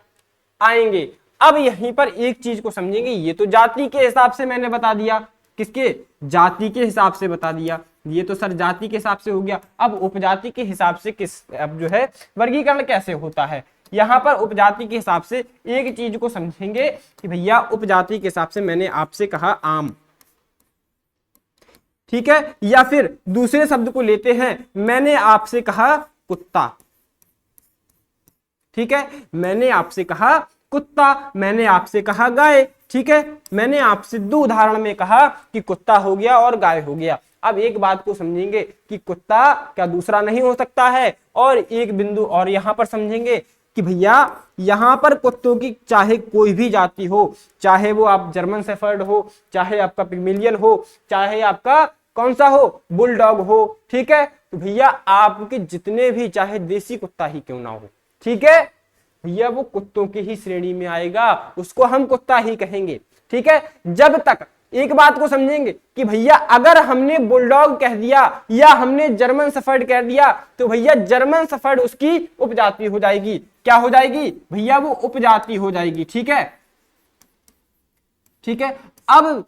आएंगे। अब यहीं पर एक चीज को समझेंगे, ये तो जाति के हिसाब से मैंने बता दिया, किसके, जाति के हिसाब से बता दिया, ये तो सर जाति के हिसाब से हो गया। अब उपजाति के हिसाब से किस, अब जो है वर्गीकरण कैसे होता है, यहां पर उपजाति के हिसाब से एक चीज को समझेंगे कि भैया उपजाति के हिसाब से मैंने आपसे कहा आम, ठीक है, या फिर दूसरे शब्द को लेते हैं, मैंने आपसे कहा कुत्ता, ठीक है, मैंने आपसे कहा कुत्ता, मैंने आपसे कहा गाय, ठीक है, मैंने आपसे दो उदाहरण में कहा कि कुत्ता हो गया और गाय हो गया। अब एक बात को समझेंगे कि कुत्ता क्या दूसरा नहीं हो सकता है, और एक बिंदु और यहां पर समझेंगे कि भैया यहां पर कुत्तों की चाहे कोई भी जाति हो, चाहे वो आप जर्मन शेफर्ड हो, चाहे आपका पिग्मिलियन हो, चाहे आपका कौन सा हो, बुलडॉग हो, ठीक है, तो भैया आपके जितने भी चाहे देसी कुत्ता ही क्यों ना हो, ठीक है, भैया वो कुत्तों की ही श्रेणी में आएगा, उसको हम कुत्ता ही कहेंगे। ठीक है, जब तक एक बात को समझेंगे कि भैया अगर हमने बुलडॉग कह दिया या हमने जर्मन शेफर्ड कह दिया तो भैया जर्मन शेफर्ड उसकी उपजाति हो जाएगी, क्या हो जाएगी भैया, वो उपजाति हो जाएगी। ठीक है, ठीक है, अब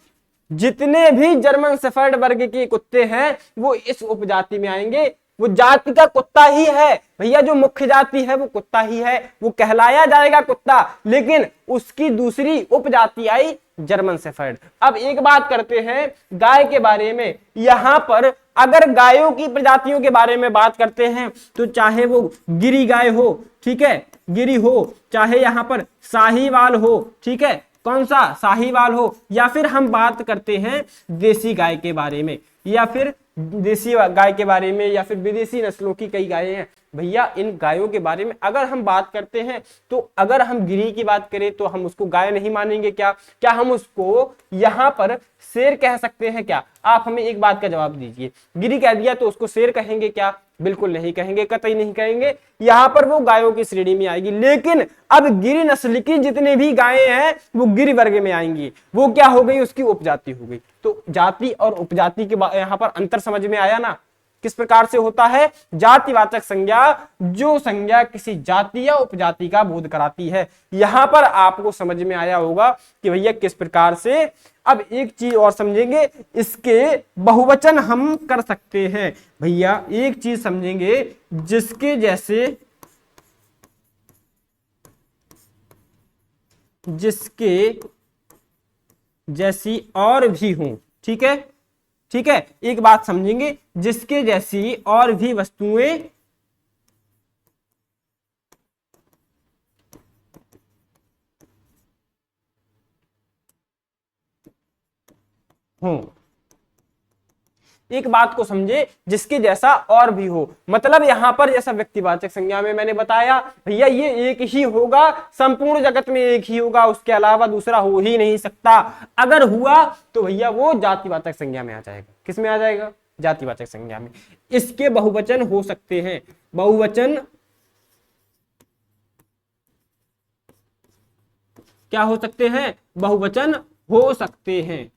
जितने भी जर्मन शेफर्ड वर्ग के कुत्ते हैं वो इस उपजाति में आएंगे, वो जाति का कुत्ता ही है भैया, जो मुख्य जाति है वो कुत्ता ही है, वो कहलाया जाएगा कुत्ता, लेकिन उसकी दूसरी उपजाति आई जर्मन शेफर्ड। अब एक बात करते हैं गाय के बारे में, यहां पर अगर गायों की प्रजातियों के बारे में बात करते हैं तो चाहे वो गिरी गाय हो, ठीक है, गिरी हो, चाहे यहां पर साहीवाल हो, ठीक है, कौन सा साहीवाल हो, या फिर हम बात करते हैं देसी गाय के बारे में, या फिर देसी गाय के बारे में, या फिर विदेशी नस्लों की कई गायें हैं भैया, इन गायों के बारे में अगर हम बात करते हैं तो अगर हम गिरी की बात करें तो हम उसको गाय नहीं मानेंगे क्या, क्या हम उसको यहां पर शेर कह सकते हैं क्या? आप हमें एक बात का जवाब दीजिए, गिरी कह दिया तो उसको शेर कहेंगे क्या? बिल्कुल नहीं कहेंगे, कतई नहीं कहेंगे, यहां पर वो गायों की श्रेणी में आएगी। लेकिन अब गिरी नस्ल की जितने भी गायें हैं वो गिरी वर्ग में आएंगी, वो क्या हो गई, उसकी उपजाति हो गई। तो जाति और उपजाति के यहाँ पर अंतर समझ में आया ना, किस प्रकार से होता है? जातिवाचक संज्ञा, जो संज्ञा किसी जाति या उपजाति का बोध कराती है। यहां पर आपको समझ में आया होगा कि भैया किस प्रकार से। अब एक चीज और समझेंगे, इसके बहुवचन हम कर सकते हैं। भैया एक चीज समझेंगे, जिसके जैसे, जिसके जैसी और भी हों, ठीक है, ठीक है, एक बात समझेंगे, जिसके जैसी और भी वस्तुएं हों। एक बात को समझे, जिसके जैसा और भी हो, मतलब यहां पर जैसा व्यक्तिवाचक संज्ञा में मैंने बताया भैया ये एक ही होगा, संपूर्ण जगत में एक ही होगा, उसके अलावा दूसरा हो ही नहीं सकता। अगर हुआ तो भैया वो जातिवाचक संज्ञा में आ जाएगा। किस में आ जाएगा? जातिवाचक संज्ञा में। इसके बहुवचन हो सकते हैं, बहुवचन क्या हो सकते हैं? बहुवचन हो सकते हैं,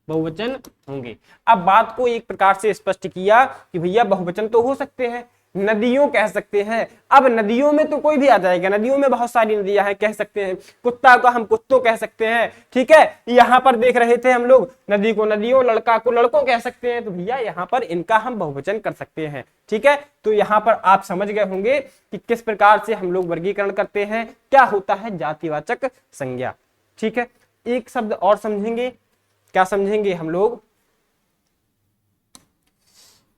बहुवचन होंगे। अब बात को एक प्रकार से स्पष्ट किया कि भैया बहुवचन तो हो सकते हैं, नदियों कह सकते हैं। अब नदियों में तो कोई भी आ जाएगा, नदियों में बहुत सारी नदियां हैं, कह सकते हैं। कुत्ता को हम कुत्तों कह सकते हैं, ठीक है। यहां पर देख रहे थे हम लोग, नदी को नदियों, लड़का को लड़कों कह सकते हैं, तो भैया यहां पर इनका हम बहुवचन कर सकते हैं, ठीक है। तो यहां पर आप समझ गए होंगे कि किस प्रकार से हम लोग वर्गीकरण करते हैं, क्या होता है जातिवाचक संज्ञा, ठीक है। एक शब्द और समझेंगे, क्या समझेंगे हम लोग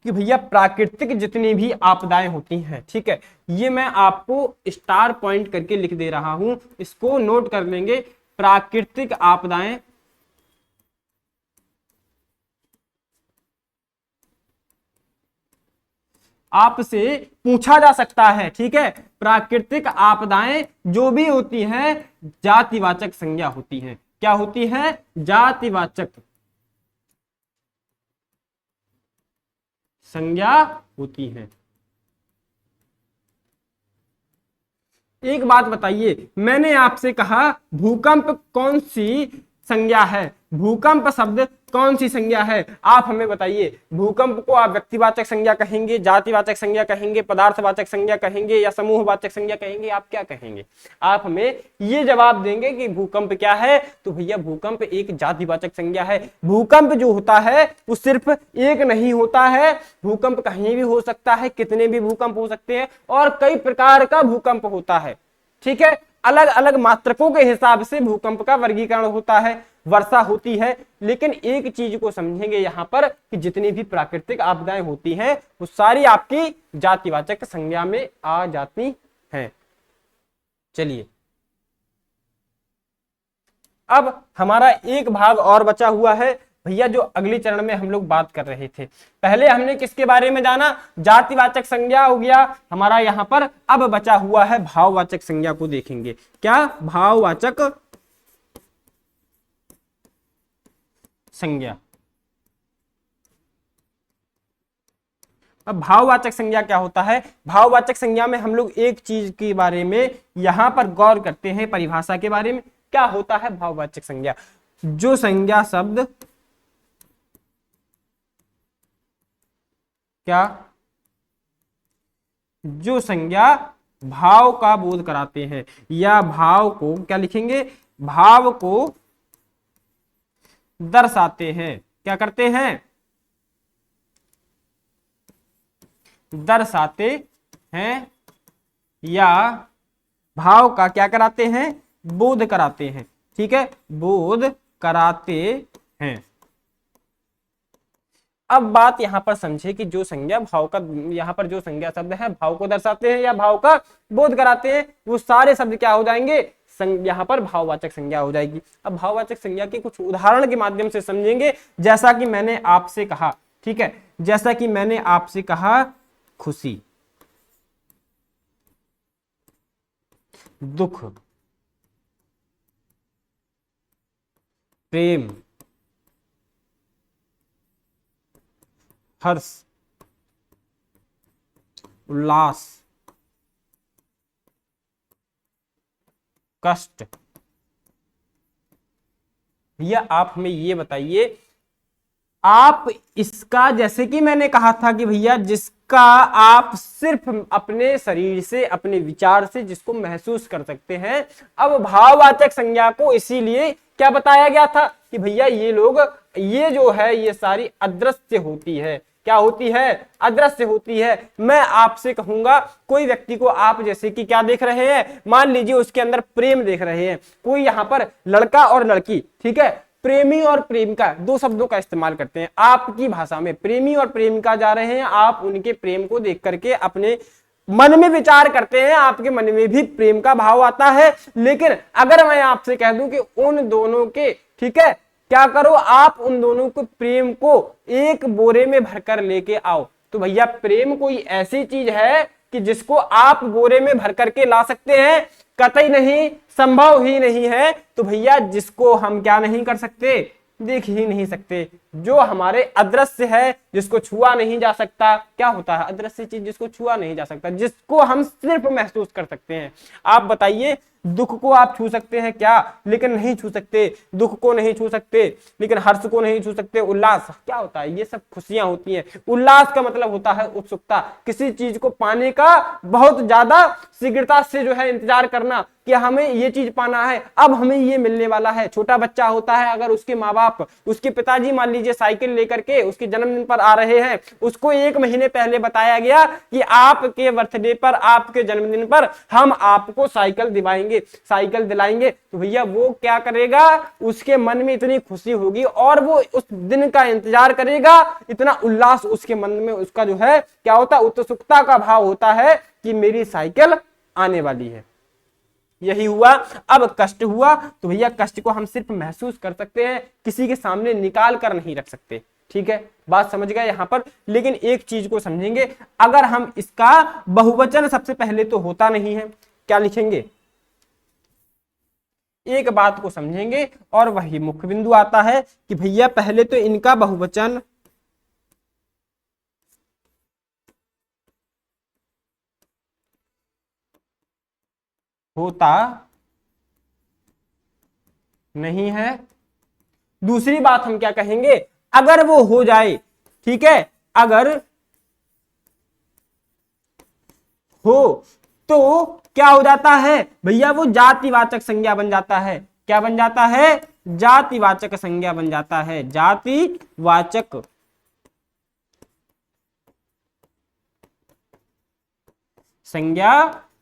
कि भैया प्राकृतिक जितनी भी आपदाएं होती हैं, ठीक है, ये मैं आपको स्टार पॉइंट करके लिख दे रहा हूं, इसको नोट कर लेंगे। प्राकृतिक आपदाएं आपसे पूछा जा सकता है, ठीक है। प्राकृतिक आपदाएं जो भी होती हैं जातिवाचक संज्ञा होती हैं। क्या होती है? जातिवाचक संज्ञा होती है। एक बात बताइए, मैंने आपसे कहा भूकंप कौन सी संज्ञा है, भूकंप शब्द कौन सी संज्ञा है? आप हमें बताइए, भूकंप को आप व्यक्तिवाचक संज्ञा कहेंगे, जातिवाचक संज्ञा कहेंगे, पदार्थवाचक संज्ञा कहेंगे, या समूहवाचक संज्ञा कहेंगे? आप क्या कहेंगे? आप हमें ये जवाब देंगे कि भूकंप क्या है, तो भैया भूकंप एक जातिवाचक संज्ञा है। भूकंप जो होता है वो सिर्फ एक नहीं होता है, भूकंप कहीं भी हो सकता है, कितने भी भूकंप हो सकते हैं, और कई प्रकार का भूकंप होता है, ठीक है। अलग अलग मात्रकों के हिसाब से भूकंप का वर्गीकरण होता है, वर्षा होती है। लेकिन एक चीज को समझेंगे यहां पर कि जितनी भी प्राकृतिक आपदाएं होती हैं वो सारी आपकी जातिवाचक संज्ञा में आ जाती हैं। चलिए, अब हमारा एक भाग और बचा हुआ है भैया, जो अगले चरण में हम लोग बात कर रहे थे। पहले हमने किसके बारे में जाना? जातिवाचक संज्ञा हो गया हमारा यहां पर। अब बचा हुआ है भाववाचक संज्ञा को देखेंगे। क्या? भाववाचक संज्ञा। अब भाववाचक संज्ञा क्या होता है? भाववाचक संज्ञा में हम लोग एक चीज के बारे में यहां पर गौर करते हैं, परिभाषा के बारे में। क्या होता है भाववाचक संज्ञा? जो संज्ञा शब्द, क्या? जो संज्ञा भाव का बोध कराते हैं, या भाव को क्या लिखेंगे? भाव को दर्शाते हैं। क्या करते हैं? दर्शाते हैं, या भाव का क्या कराते हैं? बोध कराते हैं, ठीक है, बोध कराते हैं। अब बात यहां पर समझे कि जो संज्ञा भाव का, यहां पर जो संज्ञा शब्द है भाव को दर्शाते हैं या भाव का बोध कराते हैं, वो सारे शब्द क्या हो जाएंगे? यहां पर भाववाचक संज्ञा हो जाएगी। अब भाववाचक संज्ञा के कुछ उदाहरण के माध्यम से समझेंगे, जैसा कि मैंने आपसे कहा, ठीक है, जैसा कि मैंने आपसे कहा, खुशी, दुख, प्रेम, हर्ष, उल्लास, कष्ट। भैया आप हमें ये बताइए, आप इसका, जैसे कि मैंने कहा था कि भैया जिसका आप सिर्फ अपने शरीर से, अपने विचार से जिसको महसूस कर सकते हैं। अब भाववाचक संज्ञा को इसीलिए क्या बताया गया था कि भैया ये लोग, ये जो है ये सारी अदृश्य होती है। क्या होती है? अदृश्य होती है। मैं आपसे कहूंगा, कोई व्यक्ति को आप जैसे कि क्या देख रहे हैं, मान लीजिए उसके अंदर प्रेम देख रहे हैं, कोई यहाँ पर लड़का और लड़की, ठीक है, प्रेमी और प्रेमिका दो शब्दों का इस्तेमाल करते हैं आपकी भाषा में, प्रेमी और प्रेमिका जा रहे हैं, आप उनके प्रेम को देख करके अपने मन में विचार करते हैं, आपके मन में भी प्रेम का भाव आता है। लेकिन अगर मैं आपसे कह दूं कि उन दोनों के, ठीक है, क्या करो, आप उन दोनों को, प्रेम को एक बोरे में भरकर लेके आओ, तो भैया प्रेम कोई ऐसी चीज है कि जिसको आप बोरे में भर करके ला सकते हैं? कतई नहीं, संभव ही नहीं है। तो भैया जिसको हम क्या नहीं कर सकते, देख ही नहीं सकते, जो हमारे अदृश्य है, जिसको छुआ नहीं जा सकता, क्या होता है अदृश्य चीज, जिसको छुआ नहीं जा सकता, जिसको हम सिर्फ महसूस कर सकते हैं। आप बताइए, दुख को आप छू सकते हैं क्या? लेकिन नहीं छू सकते। दुख को नहीं छू सकते, लेकिन हर्ष को नहीं छू सकते। उल्लास क्या होता है? ये सब खुशियां होती हैं। उल्लास का मतलब होता है उत्सुकता, किसी चीज को पाने का बहुत ज्यादा शीघ्रता से जो है इंतजार करना कि हमें ये चीज पाना है, अब हमें ये मिलने वाला है। छोटा बच्चा होता है, अगर उसके माँ बाप, उसके पिताजी मान लीजिए साइकिल लेकर के उसके जन्मदिन पर आ रहे हैं, उसको 1 महीने पहले बताया गया कि आपके बर्थडे पर, आपके जन्मदिन पर हम आपको साइकिल दिवाएंगे, साइकिल दिलाएंगे, तो भैया वो क्या करेगा, उसके मन में इतनी खुशी होगी और वो उस दिन का इंतजार करेगा, इतना उल्लास उसके मन में, उसका जो है क्या होता है, उत्सुकता का भाव होता है कि मेरी साइकिल आने वाली है। यही हुआ। अब कष्ट हुआ, तो भैया कष्ट को हम सिर्फ महसूस कर सकते हैं, किसी के सामने निकाल कर नहीं रख सकते। ठीक है, बात समझ गए यहां पर। लेकिन एक चीज को समझेंगे, अगर हम इसका बहुवचन सबसे पहले तो होता नहीं है, क्या लिखेंगे? एक बात को समझेंगे और वही मुख्य बिंदु आता है कि भैया पहले तो इनका बहुवचन होता नहीं है। दूसरी बात हम क्या कहेंगे, अगर वो हो जाए, ठीक है, अगर हो तो क्या हो जाता है भैया, वो जातिवाचक संज्ञा बन जाता है। क्या बन जाता है? जातिवाचक संज्ञा बन जाता है, जातिवाचक संज्ञा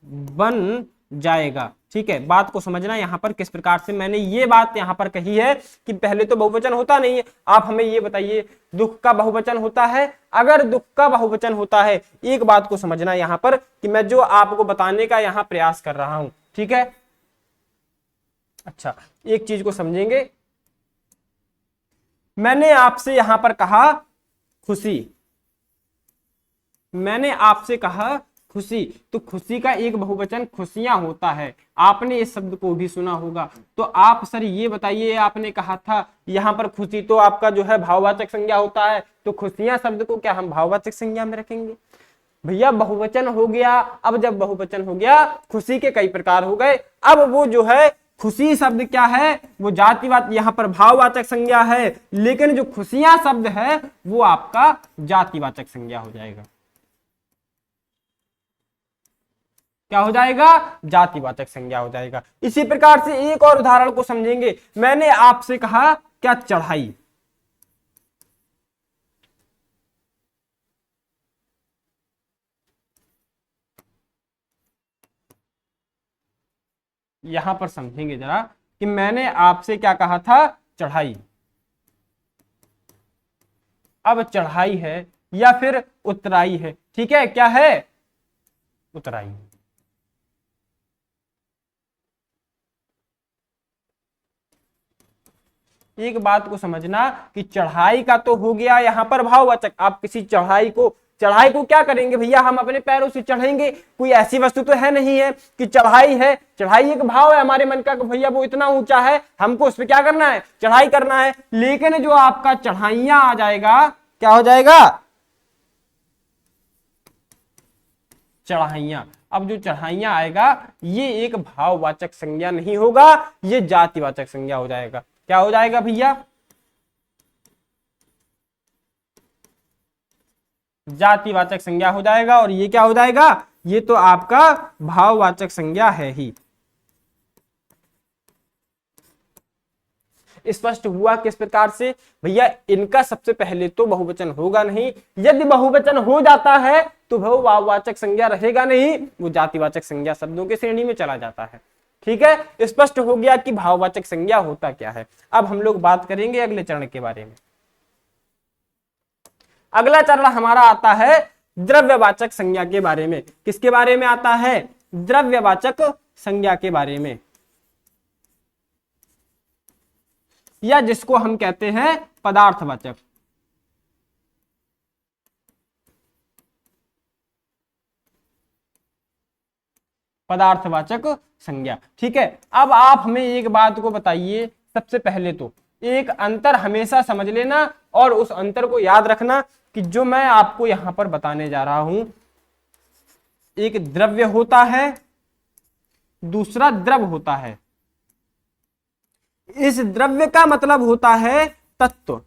बन जाएगा। ठीक है, बात को समझना यहां पर किस प्रकार से मैंने ये बात यहां पर कही है कि पहले तो बहुवचन होता नहीं है। आप हमें ये बताइए, दुख का बहुवचन होता है? अगर दुख का बहुवचन होता है, एक बात को समझना यहां पर कि मैं जो आपको बताने का यहां प्रयास कर रहा हूं, ठीक है। अच्छा, एक चीज को समझेंगे, मैंने आपसे यहां पर कहा खुशी, मैंने आपसे कहा खुशी, तो खुशी का एक बहुवचन खुशियां होता है। आपने इस शब्द को भी सुना होगा। तो आप सर ये बताइए, आपने कहा था यहां पर खुशी तो आपका जो है भाववाचक संज्ञा होता है, तो खुशियां शब्द को क्या हम भाववाचक संज्ञा में रखेंगे? भैया बहुवचन हो गया। अब जब बहुवचन हो गया, खुशी के कई प्रकार हो गए। अब वो जो है खुशी शब्द क्या है, वो जातिवाचक, यहां पर भाववाचक संज्ञा है, लेकिन जो खुशियां शब्द है वो आपका जातिवाचक संज्ञा हो जाएगा। क्या हो जाएगा? जातिवाचक संज्ञा हो जाएगा। इसी प्रकार से एक और उदाहरण को समझेंगे। मैंने आपसे कहा क्या, चढ़ाई, यहां पर समझेंगे जरा कि मैंने आपसे क्या कहा था, चढ़ाई। अब चढ़ाई है या फिर उतराई है, ठीक है, क्या है? उतराई। एक बात को समझना कि चढ़ाई का तो हो गया यहां पर भाववाचक। आप किसी चढ़ाई को क्या करेंगे भैया, हम अपने पैरों से चढ़ेंगे। कोई ऐसी वस्तु तो है नहीं है कि चढ़ाई है, चढ़ाई एक भाव है हमारे मन का कि भैया वो इतना ऊंचा है, हमको उस पर क्या करना है, चढ़ाई करना है। लेकिन जो आपका चढ़ाइयां आ जाएगा, क्या हो जाएगा? चढ़ाइयां। अब जो चढ़ाइयां आएगा, ये एक भाववाचक संज्ञा नहीं होगा, ये जातिवाचक संज्ञा हो जाएगा। क्या हो जाएगा भैया? जातिवाचक संज्ञा हो जाएगा। और ये क्या हो जाएगा, ये तो आपका भाववाचक संज्ञा है ही। स्पष्ट हुआ किस प्रकार से भैया, इनका सबसे पहले तो बहुवचन होगा नहीं, यदि बहुवचन हो जाता है तो वह भाववाचक संज्ञा रहेगा नहीं, वो जातिवाचक संज्ञा शब्दों की श्रेणी में चला जाता है। ठीक है, स्पष्ट हो गया कि भाववाचक संज्ञा होता क्या है। अब हम लोग बात करेंगे अगले चरण के बारे में। अगला चरण हमारा आता है द्रव्यवाचक संज्ञा के बारे में। किसके बारे में आता है, द्रव्यवाचक संज्ञा के बारे में, या जिसको हम कहते हैं पदार्थवाचक। पदार्थवाचक संज्ञा। ठीक है, अब आप हमें एक बात को बताइए, सबसे पहले तो एक अंतर हमेशा समझ लेना और उस अंतर को याद रखना कि जो मैं आपको यहां पर बताने जा रहा हूं, एक द्रव्य होता है, दूसरा द्रव होता है। इस द्रव्य का मतलब होता है तत्व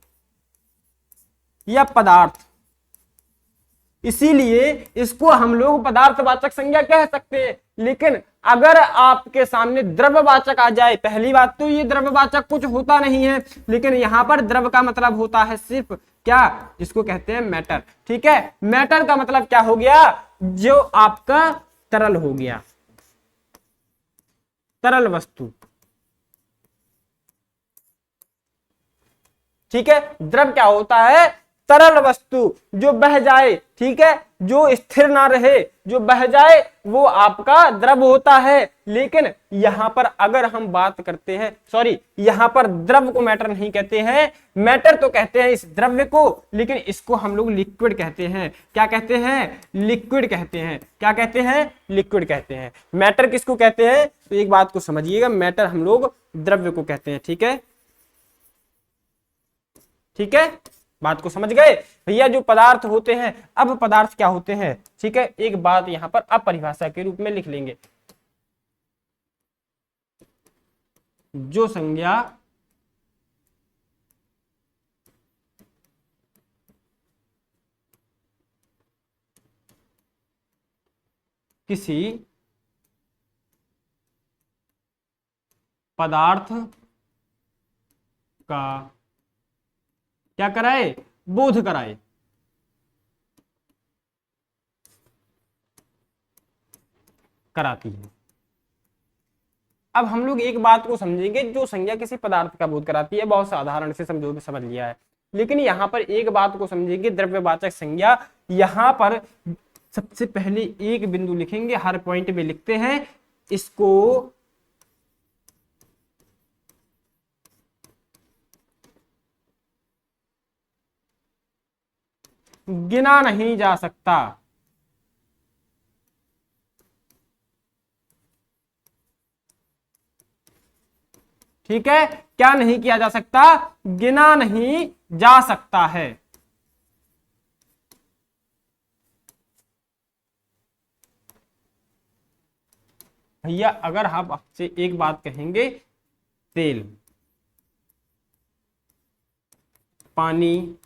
या पदार्थ, इसीलिए इसको हम लोग पदार्थवाचक संज्ञा कह सकते हैं। लेकिन अगर आपके सामने द्रव्यवाचक आ जाए, पहली बात तो ये द्रव्यवाचक कुछ होता नहीं है, लेकिन यहां पर द्रव का मतलब होता है सिर्फ क्या, जिसको कहते हैं मैटर। ठीक है, मैटर का मतलब क्या हो गया, जो आपका तरल हो गया, तरल वस्तु। ठीक है, द्रव क्या होता है, तरल वस्तु जो बह जाए। ठीक है, जो स्थिर ना रहे, जो बह जाए, वो आपका द्रव होता है। लेकिन यहां पर अगर हम बात करते हैं, सॉरी, यहां पर द्रव को मैटर नहीं कहते हैं, मैटर तो कहते हैं इस द्रव्य को, लेकिन इसको हम लोग लिक्विड कहते हैं। क्या कहते हैं, लिक्विड कहते हैं। क्या कहते हैं, लिक्विड कहते हैं। मैटर किसको कहते हैं, तो एक बात को समझिएगा, मैटर हम लोग द्रव्य को कहते हैं। ठीक है, ठीक है, बात को समझ गए भैया। जो पदार्थ होते हैं, अब पदार्थ क्या होते हैं, ठीक है, एक बात यहां पर अपरिभाषा के रूप में लिख लेंगे। जो संज्ञा किसी पदार्थ का क्या कराए, बोध कराए, कराती है। अब हम लोग एक बात को समझेंगे, जो संज्ञा किसी पदार्थ का बोध कराती है, बहुत साधारण से समझो, समझ लिया है। लेकिन यहां पर एक बात को समझेंगे, द्रव्यवाचक संज्ञा, यहां पर सबसे पहले एक बिंदु लिखेंगे, हर पॉइंट में लिखते हैं, इसको गिना नहीं जा सकता। ठीक है, क्या नहीं किया जा सकता, गिना नहीं जा सकता है। भैया अगर हम आपसे एक बात कहेंगे, तेल, पानी,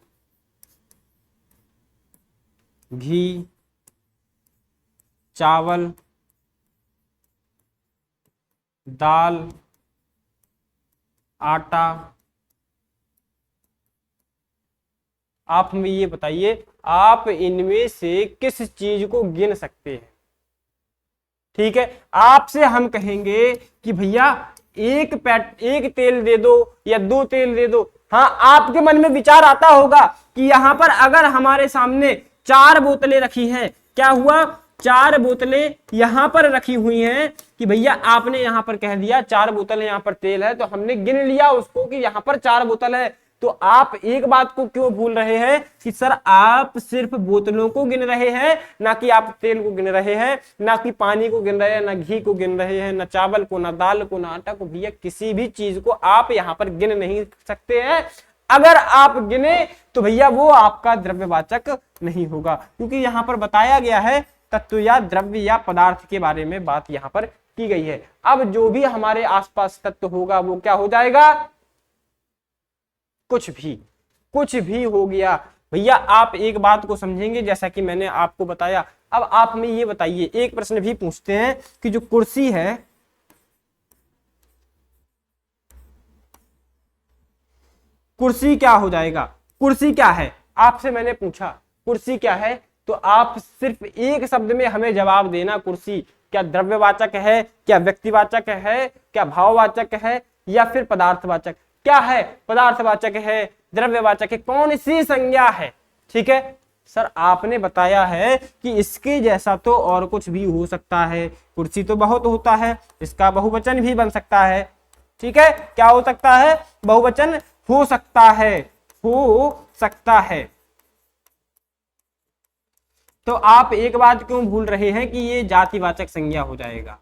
घी, चावल, दाल, आटा, आप हमें ये बताइए, आप इनमें से किस चीज को गिन सकते हैं। ठीक है, आपसे हम कहेंगे कि भैया एक तेल दे दो या 2 तेल दे दो। हाँ, आपके मन में विचार आता होगा कि यहां पर अगर हमारे सामने 4 बोतलें रखी हैं, क्या हुआ, 4 बोतलें यहां पर रखी हुई हैं, कि भैया आपने यहां पर कह दिया 4 बोतल यहां पर तेल है, तो हमने गिन लिया उसको कि यहां पर 4 बोतल है। तो आप एक बात को क्यों भूल रहे हैं कि सर आप सिर्फ बोतलों को गिन रहे हैं, ना कि आप तेल को गिन रहे हैं, ना कि पानी को गिन रहे हैं, ना घी को गिन रहे हैं, ना चावल को, ना दाल को, ना आटा को। भैया किसी भी चीज को आप यहां पर गिन नहीं सकते हैं। अगर आप गिने तो भैया वो आपका द्रव्यवाचक नहीं होगा, क्योंकि यहां पर बताया गया है तत्व या द्रव्य या पदार्थ के बारे में बात यहां पर की गई है। अब जो भी हमारे आसपास तत्व होगा वो क्या हो जाएगा, कुछ भी हो गया। भैया आप एक बात को समझेंगे जैसा कि मैंने आपको बताया। अब आप हमें ये बताइए, एक प्रश्न भी पूछते हैं कि जो कुर्सी है, कुर्सी क्या हो जाएगा? कुर्सी क्या है? आपसे मैंने पूछा कुर्सी क्या है, तो आप सिर्फ एक शब्द में हमें जवाब देना। कुर्सी क्या द्रव्यवाचक है, क्या व्यक्तिवाचक है, क्या भाववाचक है, या फिर पदार्थवाचक? क्या है? पदार्थवाचक है, द्रव्यवाचक है, कौन सी संज्ञा है? ठीक है सर, आपने बताया है कि इसके जैसा तो और कुछ भी हो सकता है। कुर्सी तो बहुत होता है, इसका बहुवचन भी बन सकता है। ठीक है, क्या हो सकता है? बहुवचन हो सकता है, हो सकता है। तो आप एक बात क्यों भूल रहे हैं कि ये जातिवाचक संज्ञा हो जाएगा?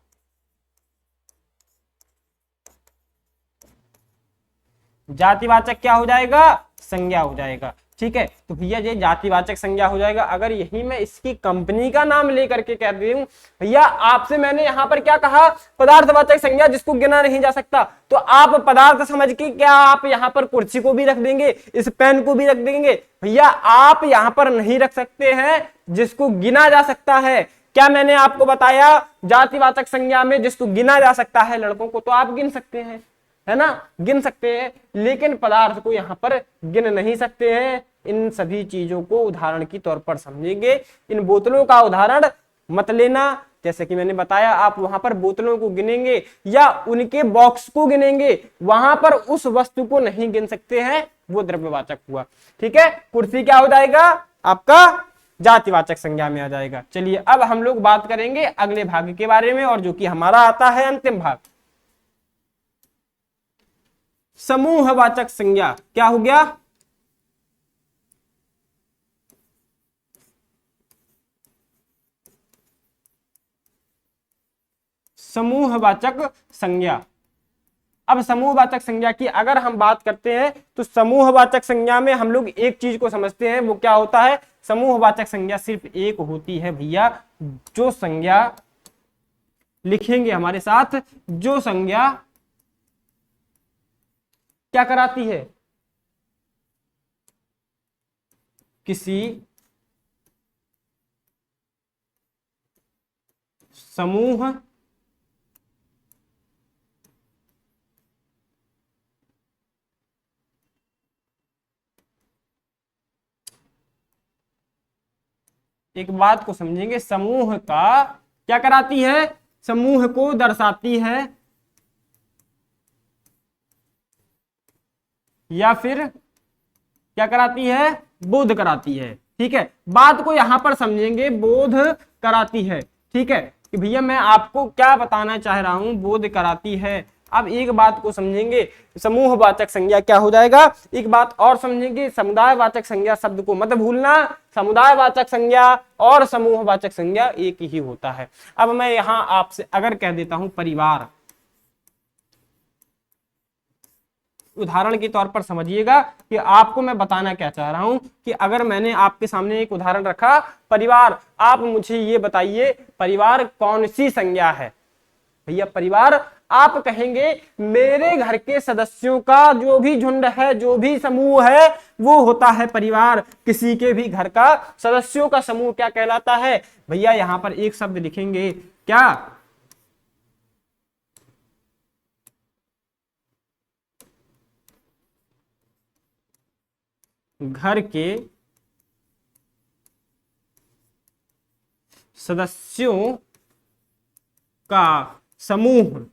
जातिवाचक क्या हो जाएगा? संज्ञा हो जाएगा। ठीक है, तो भैया ये जातिवाचक संज्ञा हो जाएगा। अगर यही मैं इसकी कंपनी का नाम लेकर के कह रही हूं, भैया आपसे मैंने यहां पर क्या कहा? पदार्थवाचक संज्ञा जिसको गिना नहीं जा सकता। तो आप पदार्थ समझ के क्या आप यहां पर कुर्सी को भी रख देंगे, इस पेन को भी रख देंगे? भैया आप यहां पर नहीं रख सकते हैं जिसको गिना जा सकता है। क्या मैंने आपको बताया? जातिवाचक संज्ञा में जिसको गिना जा सकता है, लड़कों को तो आप गिन सकते हैं, है ना, गिन सकते हैं, लेकिन पदार्थ को यहां पर गिन नहीं सकते हैं। इन सभी चीजों को उदाहरण के तौर पर समझेंगे। इन बोतलों का उदाहरण मत लेना, जैसे कि मैंने बताया आप वहां पर बोतलों को गिनेंगे या उनके बॉक्स को गिनेंगे, वहां पर उस वस्तु को नहीं गिन सकते हैं, वो द्रव्यवाचक हुआ। ठीक है, कुर्सी क्या हो जाएगा? आपका जातिवाचक संज्ञा में आ जाएगा। चलिए अब हम लोग बात करेंगे अगले भाग के बारे में, और जो कि हमारा आता है अंतिम भाग, समूहवाचक संज्ञा। क्या हो गया? समूहवाचक संज्ञा। अब समूहवाचक संज्ञा की अगर हम बात करते हैं तो समूहवाचक संज्ञा में हम लोग एक चीज को समझते हैं, वो क्या होता है? समूहवाचक संज्ञा सिर्फ एक होती है भैया, जो संज्ञा, लिखेंगे हमारे साथ, जो संज्ञा क्या कराती है? किसी समूह एक बात को समझेंगे, समूह का क्या कराती है? समूह को दर्शाती है, या फिर क्या कराती है? बोध कराती है। ठीक है, बात को यहां पर समझेंगे, बोध कराती है। ठीक है कि भैया मैं आपको क्या बताना चाह रहा हूं, बोध कराती है। अब एक बात को समझेंगे, समूहवाचक संज्ञा क्या हो जाएगा? एक बात और समझेंगे, समुदायवाचक संज्ञा शब्द को मत भूलना। समुदायवाचक संज्ञा और समूहवाचक संज्ञा एक ही होता है। अब मैं यहां आपसे अगर कह देता हूं परिवार, उदाहरण के तौर पर समझिएगा कि आपको मैं बताना क्या चाह रहा हूं, कि अगर मैंने आपके सामने एक उदाहरण रखा परिवार, आप मुझे ये बताइए परिवार कौन सी संज्ञा है? भैया परिवार आप कहेंगे मेरे घर के सदस्यों का जो भी झुंड है, जो भी समूह है, वो होता है परिवार। किसी के भी घर का सदस्यों का समूह क्या कहलाता है? भैया यहां पर एक शब्द लिखेंगे, क्या? घर के सदस्यों का समूह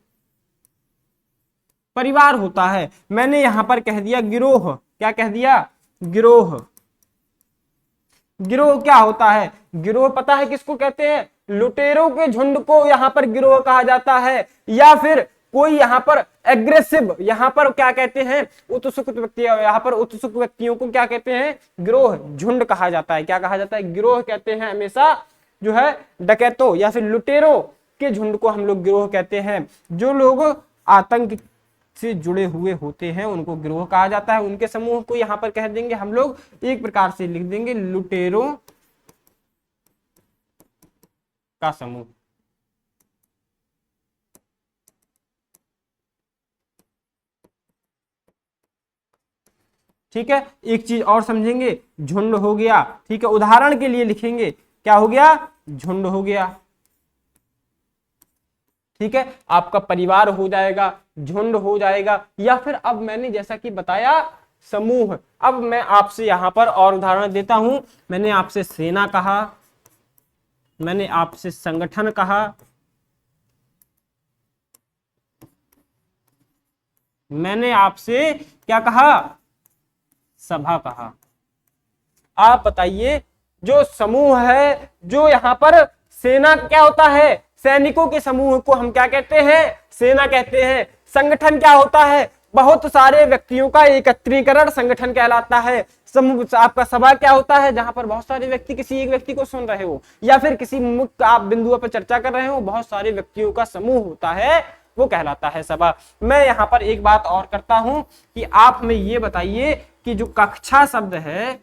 परिवार होता है। मैंने यहां पर कह दिया गिरोह। क्या कह दिया? गिरोह। गिरोह क्या होता है? गिरोह पता है किसको कहते हैं? लुटेरों के झुंड को यहां पर गिरोह कहा जाता है। या फिर कोई यहां पर एग्रेसिव, यहां पर क्या कहते हैं? उत्सुक व्यक्ति, यहां पर उत्सुक व्यक्तियों को क्या कहते हैं? गिरोह, झुंड कहा जाता है। क्या कहा जाता है? गिरोह कहते हैं हमेशा जो है डकैतों या फिर लुटेरों के झुंड को हम लोग गिरोह कहते हैं। जो लोग आतंक से जुड़े हुए होते हैं उनको गिरोह कहा जाता है। उनके समूह को यहां पर कह देंगे हम लोग, एक प्रकार से लिख देंगे, लुटेरों का समूह। ठीक है, एक चीज और समझेंगे, झुंड हो गया, ठीक है, उदाहरण के लिए लिखेंगे, क्या हो गया, झुंड हो गया, ठीक है, आपका परिवार हो जाएगा, झुंड हो जाएगा, या फिर अब मैंने जैसा कि बताया समूह। अब मैं आपसे यहां पर और उदाहरण देता हूं, मैंने आपसे सेना कहा, मैंने आपसे संगठन कहा, मैंने आपसे क्या कहा, सभा कहा। आप बताइए, जो समूह है, जो यहां पर सेना क्या होता है, सैनिकों के समूह को हम क्या कहते हैं, सेना कहते हैं। संगठन क्या होता है, बहुत सारे व्यक्तियों का एकत्रीकरण संगठन कहलाता है। समूह आपका सभा क्या होता है, जहां पर बहुत सारे व्यक्ति किसी एक व्यक्ति को सुन रहे हो, या फिर किसी मुख्य आप बिंदुओं पर चर्चा कर रहे हो, बहुत सारे व्यक्तियों का समूह होता है, वो कहलाता है सभा। मैं यहाँ पर एक बात और करता हूं कि आप हमें ये बताइए कि जो कक्षा शब्द है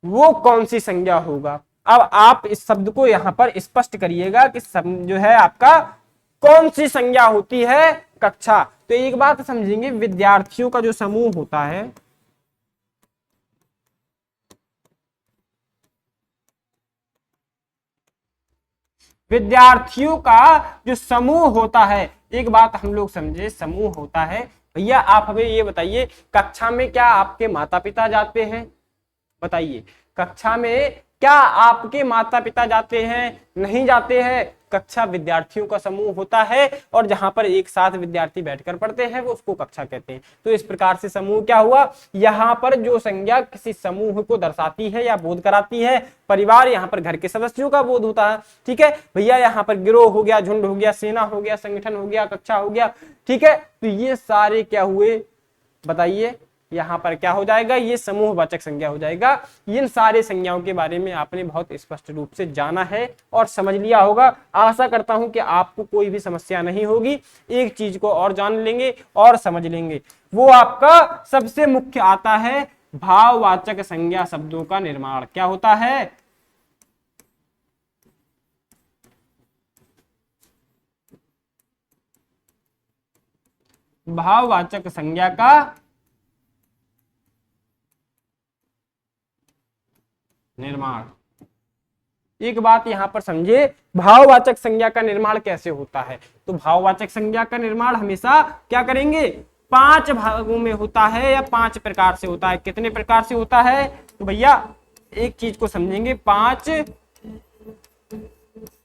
वो कौन सी संज्ञा होगा। अब आप इस शब्द को यहां पर स्पष्ट करिएगा कि जो है आपका कौन सी संज्ञा होती है, कक्षा। तो एक बात समझेंगे, विद्यार्थियों का जो समूह होता है, विद्यार्थियों का जो समूह होता है, एक बात हम लोग समझे, समूह होता है। भैया आप हमें ये बताइए, कक्षा में क्या आपके माता पिता जाते हैं, बताइए, कक्षा में क्या आपके माता पिता जाते हैं, नहीं जाते हैं। कक्षा विद्यार्थियों का समूह होता है, और जहां पर एक साथ विद्यार्थी बैठकर पढ़ते हैं वो उसको कक्षा कहते हैं। तो इस प्रकार से समूह क्या हुआ, यहाँ पर जो संज्ञा किसी समूह को दर्शाती है या बोध कराती है, परिवार यहाँ पर घर के सदस्यों का बोध होता है, ठीक है भैया। यहाँ पर गिरोह हो गया, झुंड हो गया, सेना हो गया, संगठन हो गया, कक्षा हो गया, ठीक है। तो ये सारे क्या हुए, बताइए, यहाँ पर क्या हो जाएगा, ये समूहवाचक संज्ञा हो जाएगा। इन सारे संज्ञाओं के बारे में आपने बहुत स्पष्ट रूप से जाना है और समझ लिया होगा। आशा करता हूं कि आपको कोई भी समस्या नहीं होगी। एक चीज को और जान लेंगे और समझ लेंगे, वो आपका सबसे मुख्य आता है भाववाचक संज्ञा शब्दों का निर्माण। क्या होता है, भाववाचक संज्ञा का निर्माण। एक बात यहां पर समझिए, भाववाचक संज्ञा का निर्माण कैसे होता है। तो भाववाचक संज्ञा का निर्माण हमेशा क्या करेंगे, 5 भागों में होता है या 5 प्रकार से होता है। कितने प्रकार से होता है, तो भैया एक चीज को समझेंगे, 5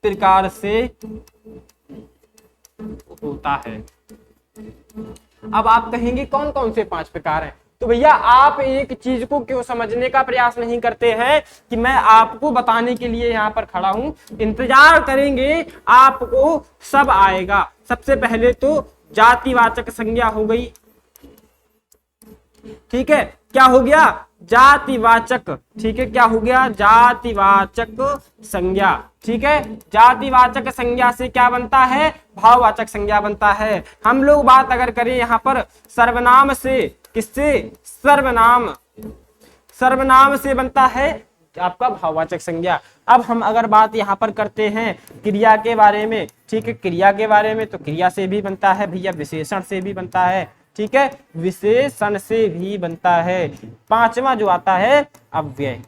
प्रकार से होता है। अब आप कहेंगे कौन कौन से 5 प्रकार हैं, तो भैया आप एक चीज को क्यों समझने का प्रयास नहीं करते हैं कि मैं आपको बताने के लिए यहाँ पर खड़ा हूं, इंतजार करेंगे, आपको सब आएगा। सबसे पहले तो जातिवाचक संज्ञा हो गई, ठीक है, क्या हो गया, जातिवाचक, ठीक है, क्या हो गया, जातिवाचक संज्ञा, ठीक है। जातिवाचक संज्ञा से क्या बनता है, भाववाचक संज्ञा बनता है। हम लोग बात अगर करें यहाँ पर सर्वनाम से, किससे, सर्वनाम, सर्वनाम से बनता है आपका भाववाचक संज्ञा। अब हम अगर बात यहाँ पर करते हैं क्रिया के बारे में, ठीक है, क्रिया के बारे में, तो क्रिया से भी बनता है भैया, विशेषण से भी बनता है, ठीक है, विशेषण से भी बनता है। 5वां जो आता है अव्यय,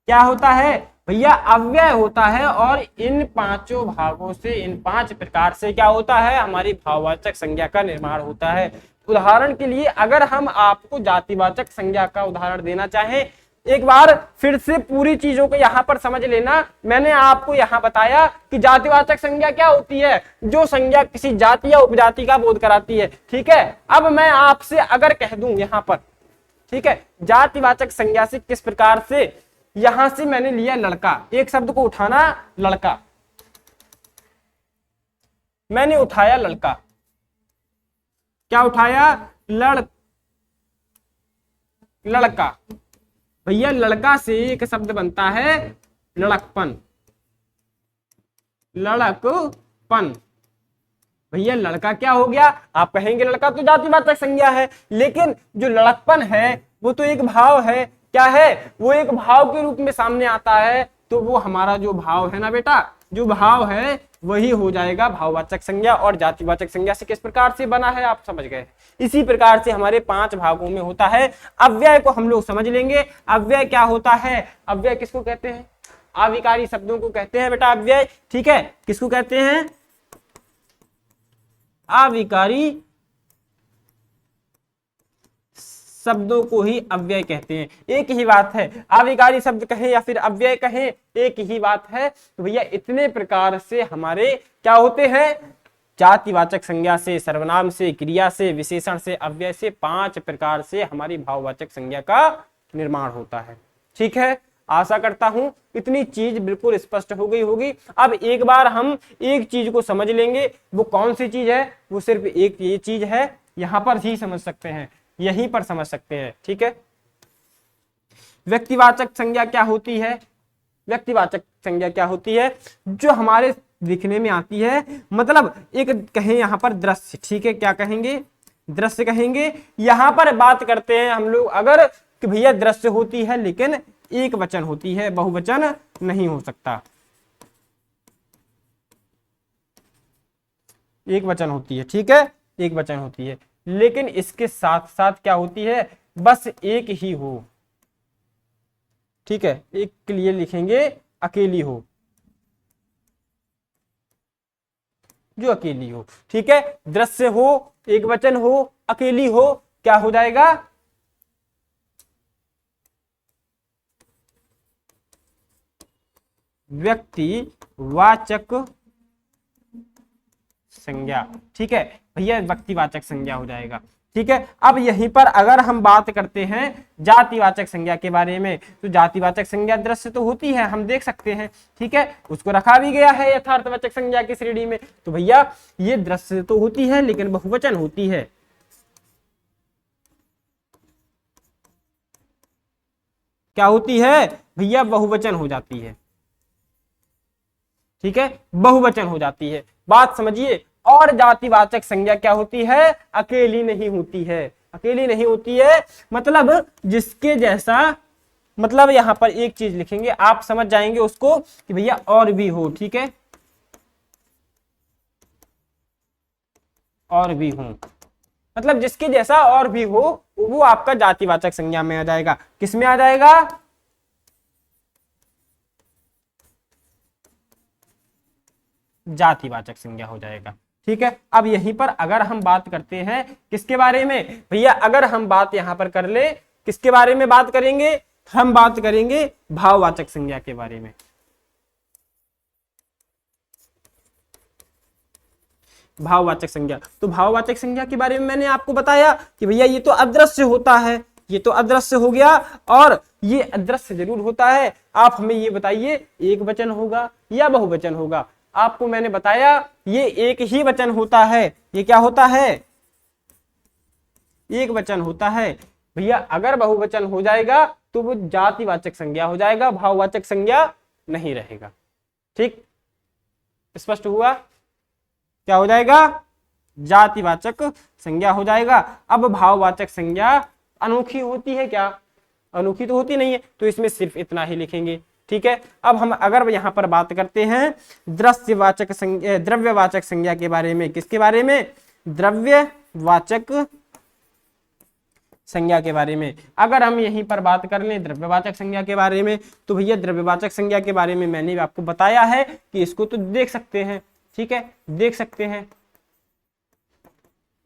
क्या होता है भैया, अव्यय होता है। और इन 5 भागों से, इन 5 प्रकार से क्या होता है, हमारी भाववाचक संज्ञा का निर्माण होता है। उदाहरण के लिए अगर हम आपको जातिवाचक संज्ञा का उदाहरण देना चाहें, एक बार फिर से पूरी चीजों को यहां पर समझ लेना। मैंने आपको यहां बताया कि जातिवाचक संज्ञा क्या होती है, जो संज्ञा किसी जाति या उपजाति का बोध कराती है, ठीक है। अब मैं आपसे अगर कह दूं यहां पर, ठीक है, जातिवाचक संज्ञा से किस प्रकार से, यहां से मैंने लिया लड़का, एक शब्द को उठाना, लड़का, मैंने उठाया लड़का, क्या उठाया, लड़का। भैया लड़का से एक शब्द बनता है लड़कपन, लड़कपन। भैया लड़का क्या हो गया, आप कहेंगे लड़का तो जातिवाचक संज्ञा है, लेकिन जो लड़कपन है वो तो एक भाव है, क्या है, वो एक भाव के रूप में सामने आता है। तो वो हमारा जो भाव है ना बेटा, जो भाव है वही हो जाएगा भाववाचक संज्ञा। और जातिवाचक संज्ञा से किस प्रकार से बना है आप समझ गए। इसी प्रकार से हमारे 5 भागों में होता है। अव्यय को हम लोग समझ लेंगे। अव्यय क्या होता है, अव्यय किसको कहते हैं, अविकारी शब्दों को कहते हैं बेटा अव्यय। ठीक है, किसको कहते हैं, अविकारी शब्दों को ही अव्यय कहते हैं। एक ही बात है, अविकारी शब्द कहें या फिर अव्यय कहें, एक ही बात है। तो भैया इतने प्रकार से हमारे क्या होते हैं, जातिवाचक संज्ञा से, सर्वनाम से, क्रिया से, विशेषण से, अव्यय से, 5 प्रकार से हमारी भाववाचक संज्ञा का निर्माण होता है। ठीक है, आशा करता हूं इतनी चीज बिल्कुल स्पष्ट हो गई होगी। अब एक बार हम एक चीज को समझ लेंगे, वो कौन सी चीज है, वो सिर्फ एक ये चीज है, यहां पर ही समझ सकते हैं, यहीं पर समझ सकते हैं। ठीक है, व्यक्तिवाचक संज्ञा क्या होती है, व्यक्तिवाचक संज्ञा क्या होती है, जो हमारे दिखने में आती है, मतलब एक कहें यहां पर दृश्य। ठीक है, क्या कहेंगे, दृश्य कहेंगे। यहां पर बात करते हैं हम लोग अगर कि भैया दृश्य होती है लेकिन एक वचन होती है, बहुवचन नहीं हो सकता, एक वचन होती है। ठीक है, एक वचन होती है, लेकिन इसके साथ साथ क्या होती है, बस एक ही हो। ठीक है, एक के लिए लिखेंगे अकेली हो, जो अकेली हो। ठीक है, दृश्य हो, एक वचन हो, अकेली हो, क्या हो जाएगा, व्यक्तिवाचक संज्ञा। ठीक है भैया, व्यक्तिवाचक संज्ञा हो जाएगा। ठीक है, अब यहीं पर अगर हम बात करते हैं जातिवाचक संज्ञा के बारे में, तो जातिवाचक संज्ञा दृश्य तो होती है, हम देख सकते हैं। ठीक है, उसको रखा भी गया है यथार्थवाचक संज्ञा की श्रेणी में। तो भैया ये दृश्य तो होती है लेकिन बहुवचन होती है। क्या होती है भैया, बहुवचन हो जाती है। ठीक है, बहुवचन हो जाती है, बात समझिए। और जातिवाचक संज्ञा क्या होती है, अकेली नहीं होती है, अकेली नहीं होती है, मतलब जिसके जैसा, मतलब यहां पर एक चीज लिखेंगे आप समझ जाएंगे उसको कि भैया और भी हो। ठीक है, और भी हो, मतलब जिसके जैसा और भी हो, वो आपका जातिवाचक संज्ञा में आ जाएगा। किस में आ जाएगा, जातिवाचक संज्ञा हो जाएगा। ठीक है, अब यहीं पर अगर हम बात करते हैं किसके बारे में भैया, अगर हम बात यहां पर कर ले, किसके बारे में बात करेंगे, हम बात करेंगे भाववाचक संज्ञा के बारे में। भाववाचक संज्ञा, तो भाववाचक संज्ञा के बारे में मैंने आपको बताया कि भैया ये तो अदृश्य होता है, ये तो अदृश्य हो गया, और ये अदृश्य जरूर होता है। आप हमें ये बताइए एक वचन होगा या बहुवचन होगा। आपको मैंने बताया ये एक ही वचन होता है, ये क्या होता है, एक वचन होता है। भैया अगर बहुवचन हो जाएगा तो वो जातिवाचक संज्ञा हो जाएगा, भाववाचक संज्ञा नहीं रहेगा। ठीक, स्पष्ट हुआ, क्या हो जाएगा, जातिवाचक संज्ञा हो जाएगा। अब भाववाचक संज्ञा अनोखी होती है क्या, अनोखी तो होती नहीं है, तो इसमें सिर्फ इतना ही लिखेंगे। ठीक है, अब हम अगर यहां पर बात करते हैं दृश्यवाचक संज्ञा, द्रव्यवाचक संज्ञा के बारे में, किसके बारे में, द्रव्यवाचक संज्ञा के बारे में। अगर हम यहीं पर बात कर लें द्रव्यवाचक संज्ञा के बारे में, तो भैया द्रव्यवाचक संज्ञा के बारे में मैंने आपको बताया है कि इसको तो देख सकते हैं। ठीक है, देख सकते हैं,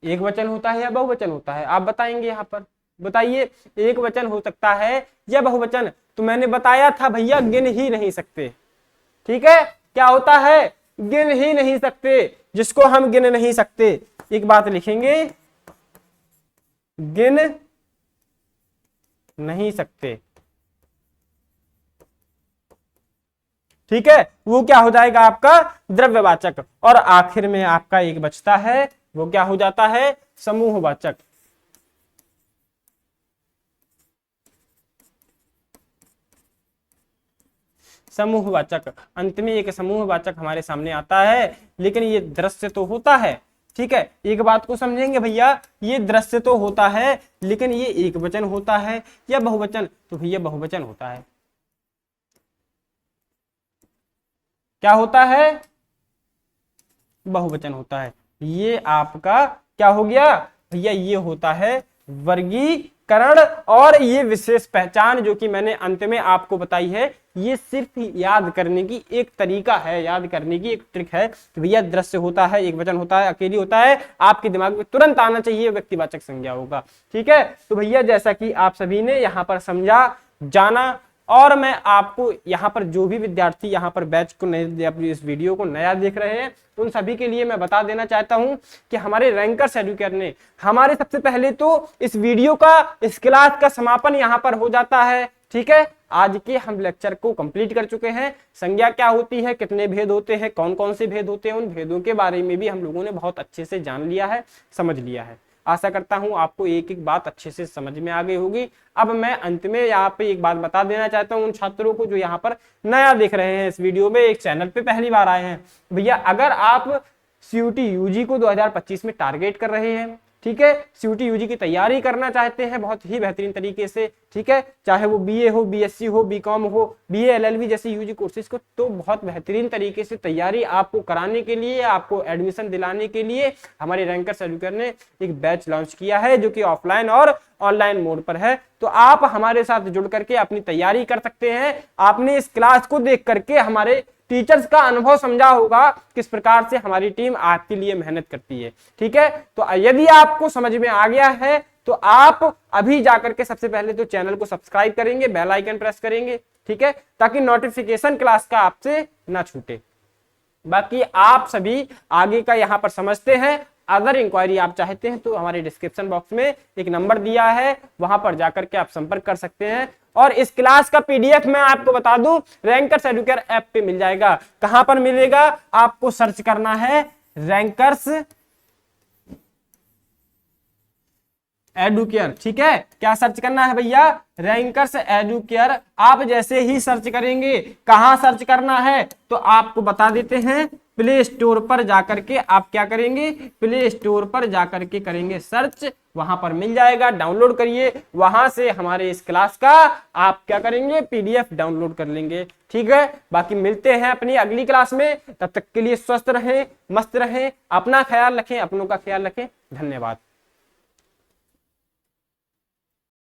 एक वचन होता है या बहुवचन होता है, आप बताएंगे यहां पर, बताइए एक वचन हो सकता है या बहुवचन। तो मैंने बताया था भैया गिन ही नहीं सकते। ठीक है, क्या होता है, गिन ही नहीं सकते, जिसको हम गिन नहीं सकते, एक बात लिखेंगे, गिन नहीं सकते। ठीक है, वो क्या हो जाएगा आपका द्रव्यवाचक। और आखिर में आपका एक बचता है, वो क्या हो जाता है, समूहवाचक। समूहवाचक, अंत में एक समूहवाचक हमारे सामने आता है, लेकिन ये दृश्य तो होता है। ठीक है, एक बात को समझेंगे भैया, ये दृश्य तो होता है लेकिन ये एक वचन होता है या बहुवचन, तो भैया बहुवचन होता है। क्या होता है, बहुवचन होता है। ये आपका क्या हो गया भैया, ये होता है वर्गीकरण। और ये विशेष पहचान जो कि मैंने अंत में आपको बताई है, ये सिर्फ याद करने की एक तरीका है, याद करने की एक ट्रिक है कि भैया दृश्य होता है, एक वचन होता है, अकेली होता है, आपके दिमाग में तुरंत आना चाहिए व्यक्तिवाचक संज्ञा होगा। ठीक है, तो भैया जैसा कि आप सभी ने यहाँ पर समझा, जाना, और मैं आपको यहाँ पर जो भी विद्यार्थी यहाँ पर बैच को नए, इस वीडियो को नया देख रहे हैं, उन सभी के लिए मैं बता देना चाहता हूं कि हमारे रैंकर्स एडुकेयर ने हमारे सबसे पहले तो इस वीडियो का, इस क्लास का समापन यहाँ पर हो जाता है। ठीक है, आज के हम लेक्चर को कंप्लीट कर चुके हैं। संज्ञा क्या होती है, कितने भेद होते हैं, कौन कौन से भेद होते हैं, उन भेदों के बारे में भी हम लोगों ने बहुत अच्छे से जान लिया है, समझ लिया है। आशा करता हूं आपको एक एक बात अच्छे से समझ में आ गई होगी। अब मैं अंत में यहाँ पे एक बात बता देना चाहता हूं उन छात्रों को जो यहाँ पर नया देख रहे हैं इस वीडियो में, एक चैनल पे पहली बार आए हैं। भैया अगर आप सीयूटी यूजी को 2025 में टारगेट कर रहे हैं, ठीक है, सीयूटी यूजी की तैयारी करना चाहते हैं बहुत ही बेहतरीन तरीके से, ठीक है, चाहे वो बीए हो, बीएससी हो, बीकॉम हो, बीए एलएलबी जैसे यूजी कोर्सेज को, तो बहुत बेहतरीन तरीके से तैयारी आपको कराने के लिए, आपको एडमिशन दिलाने के लिए हमारे रैंकर्स एडुकेयर ने एक बैच लॉन्च किया है जो कि ऑफलाइन और ऑनलाइन मोड पर है। तो आप हमारे साथ जुड़ करके अपनी तैयारी कर सकते हैं। आपने इस क्लास को देख करके हमारे टीचर्स का अनुभव समझा होगा किस प्रकार से हमारी टीम आपके लिए मेहनत करती है। ठीक है, तो यदि आपको समझ में आ गया है तो आप अभी जाकर के सबसे पहले तो चैनल को सब्सक्राइब करेंगे, बेल आइकन प्रेस करेंगे, ठीक है, ताकि नोटिफिकेशन क्लास का आपसे ना छूटे। बाकी आप सभी आगे का यहाँ पर समझते हैं। अगर इंक्वायरी आप चाहते हैं तो हमारे डिस्क्रिप्शन बॉक्स में एक नंबर दिया है, वहां पर जाकर के आप संपर्क कर सकते हैं। और इस क्लास का पीडीएफ मैं आपको बता दूं, रैंकर्स एडुकेयर ऐप पे मिल जाएगा। कहां पर मिलेगा, आपको सर्च करना है रैंकर्स एडुकेयर। ठीक है, क्या सर्च करना है भैया, रैंकर्स एडुकेयर। आप जैसे ही सर्च करेंगे, कहां सर्च करना है तो आपको बता देते हैं, प्ले स्टोर पर जाकर के आप क्या करेंगे, प्ले स्टोर पर जाकर के करेंगे सर्च, वहां पर मिल जाएगा, डाउनलोड करिए। वहां से हमारे इस क्लास का आप क्या करेंगे, पीडीएफ डाउनलोड कर लेंगे। ठीक है, बाकी मिलते हैं अपनी अगली क्लास में। तब तक के लिए स्वस्थ रहें, मस्त रहें, अपना ख्याल रखें, अपनों का ख्याल रखें। धन्यवाद।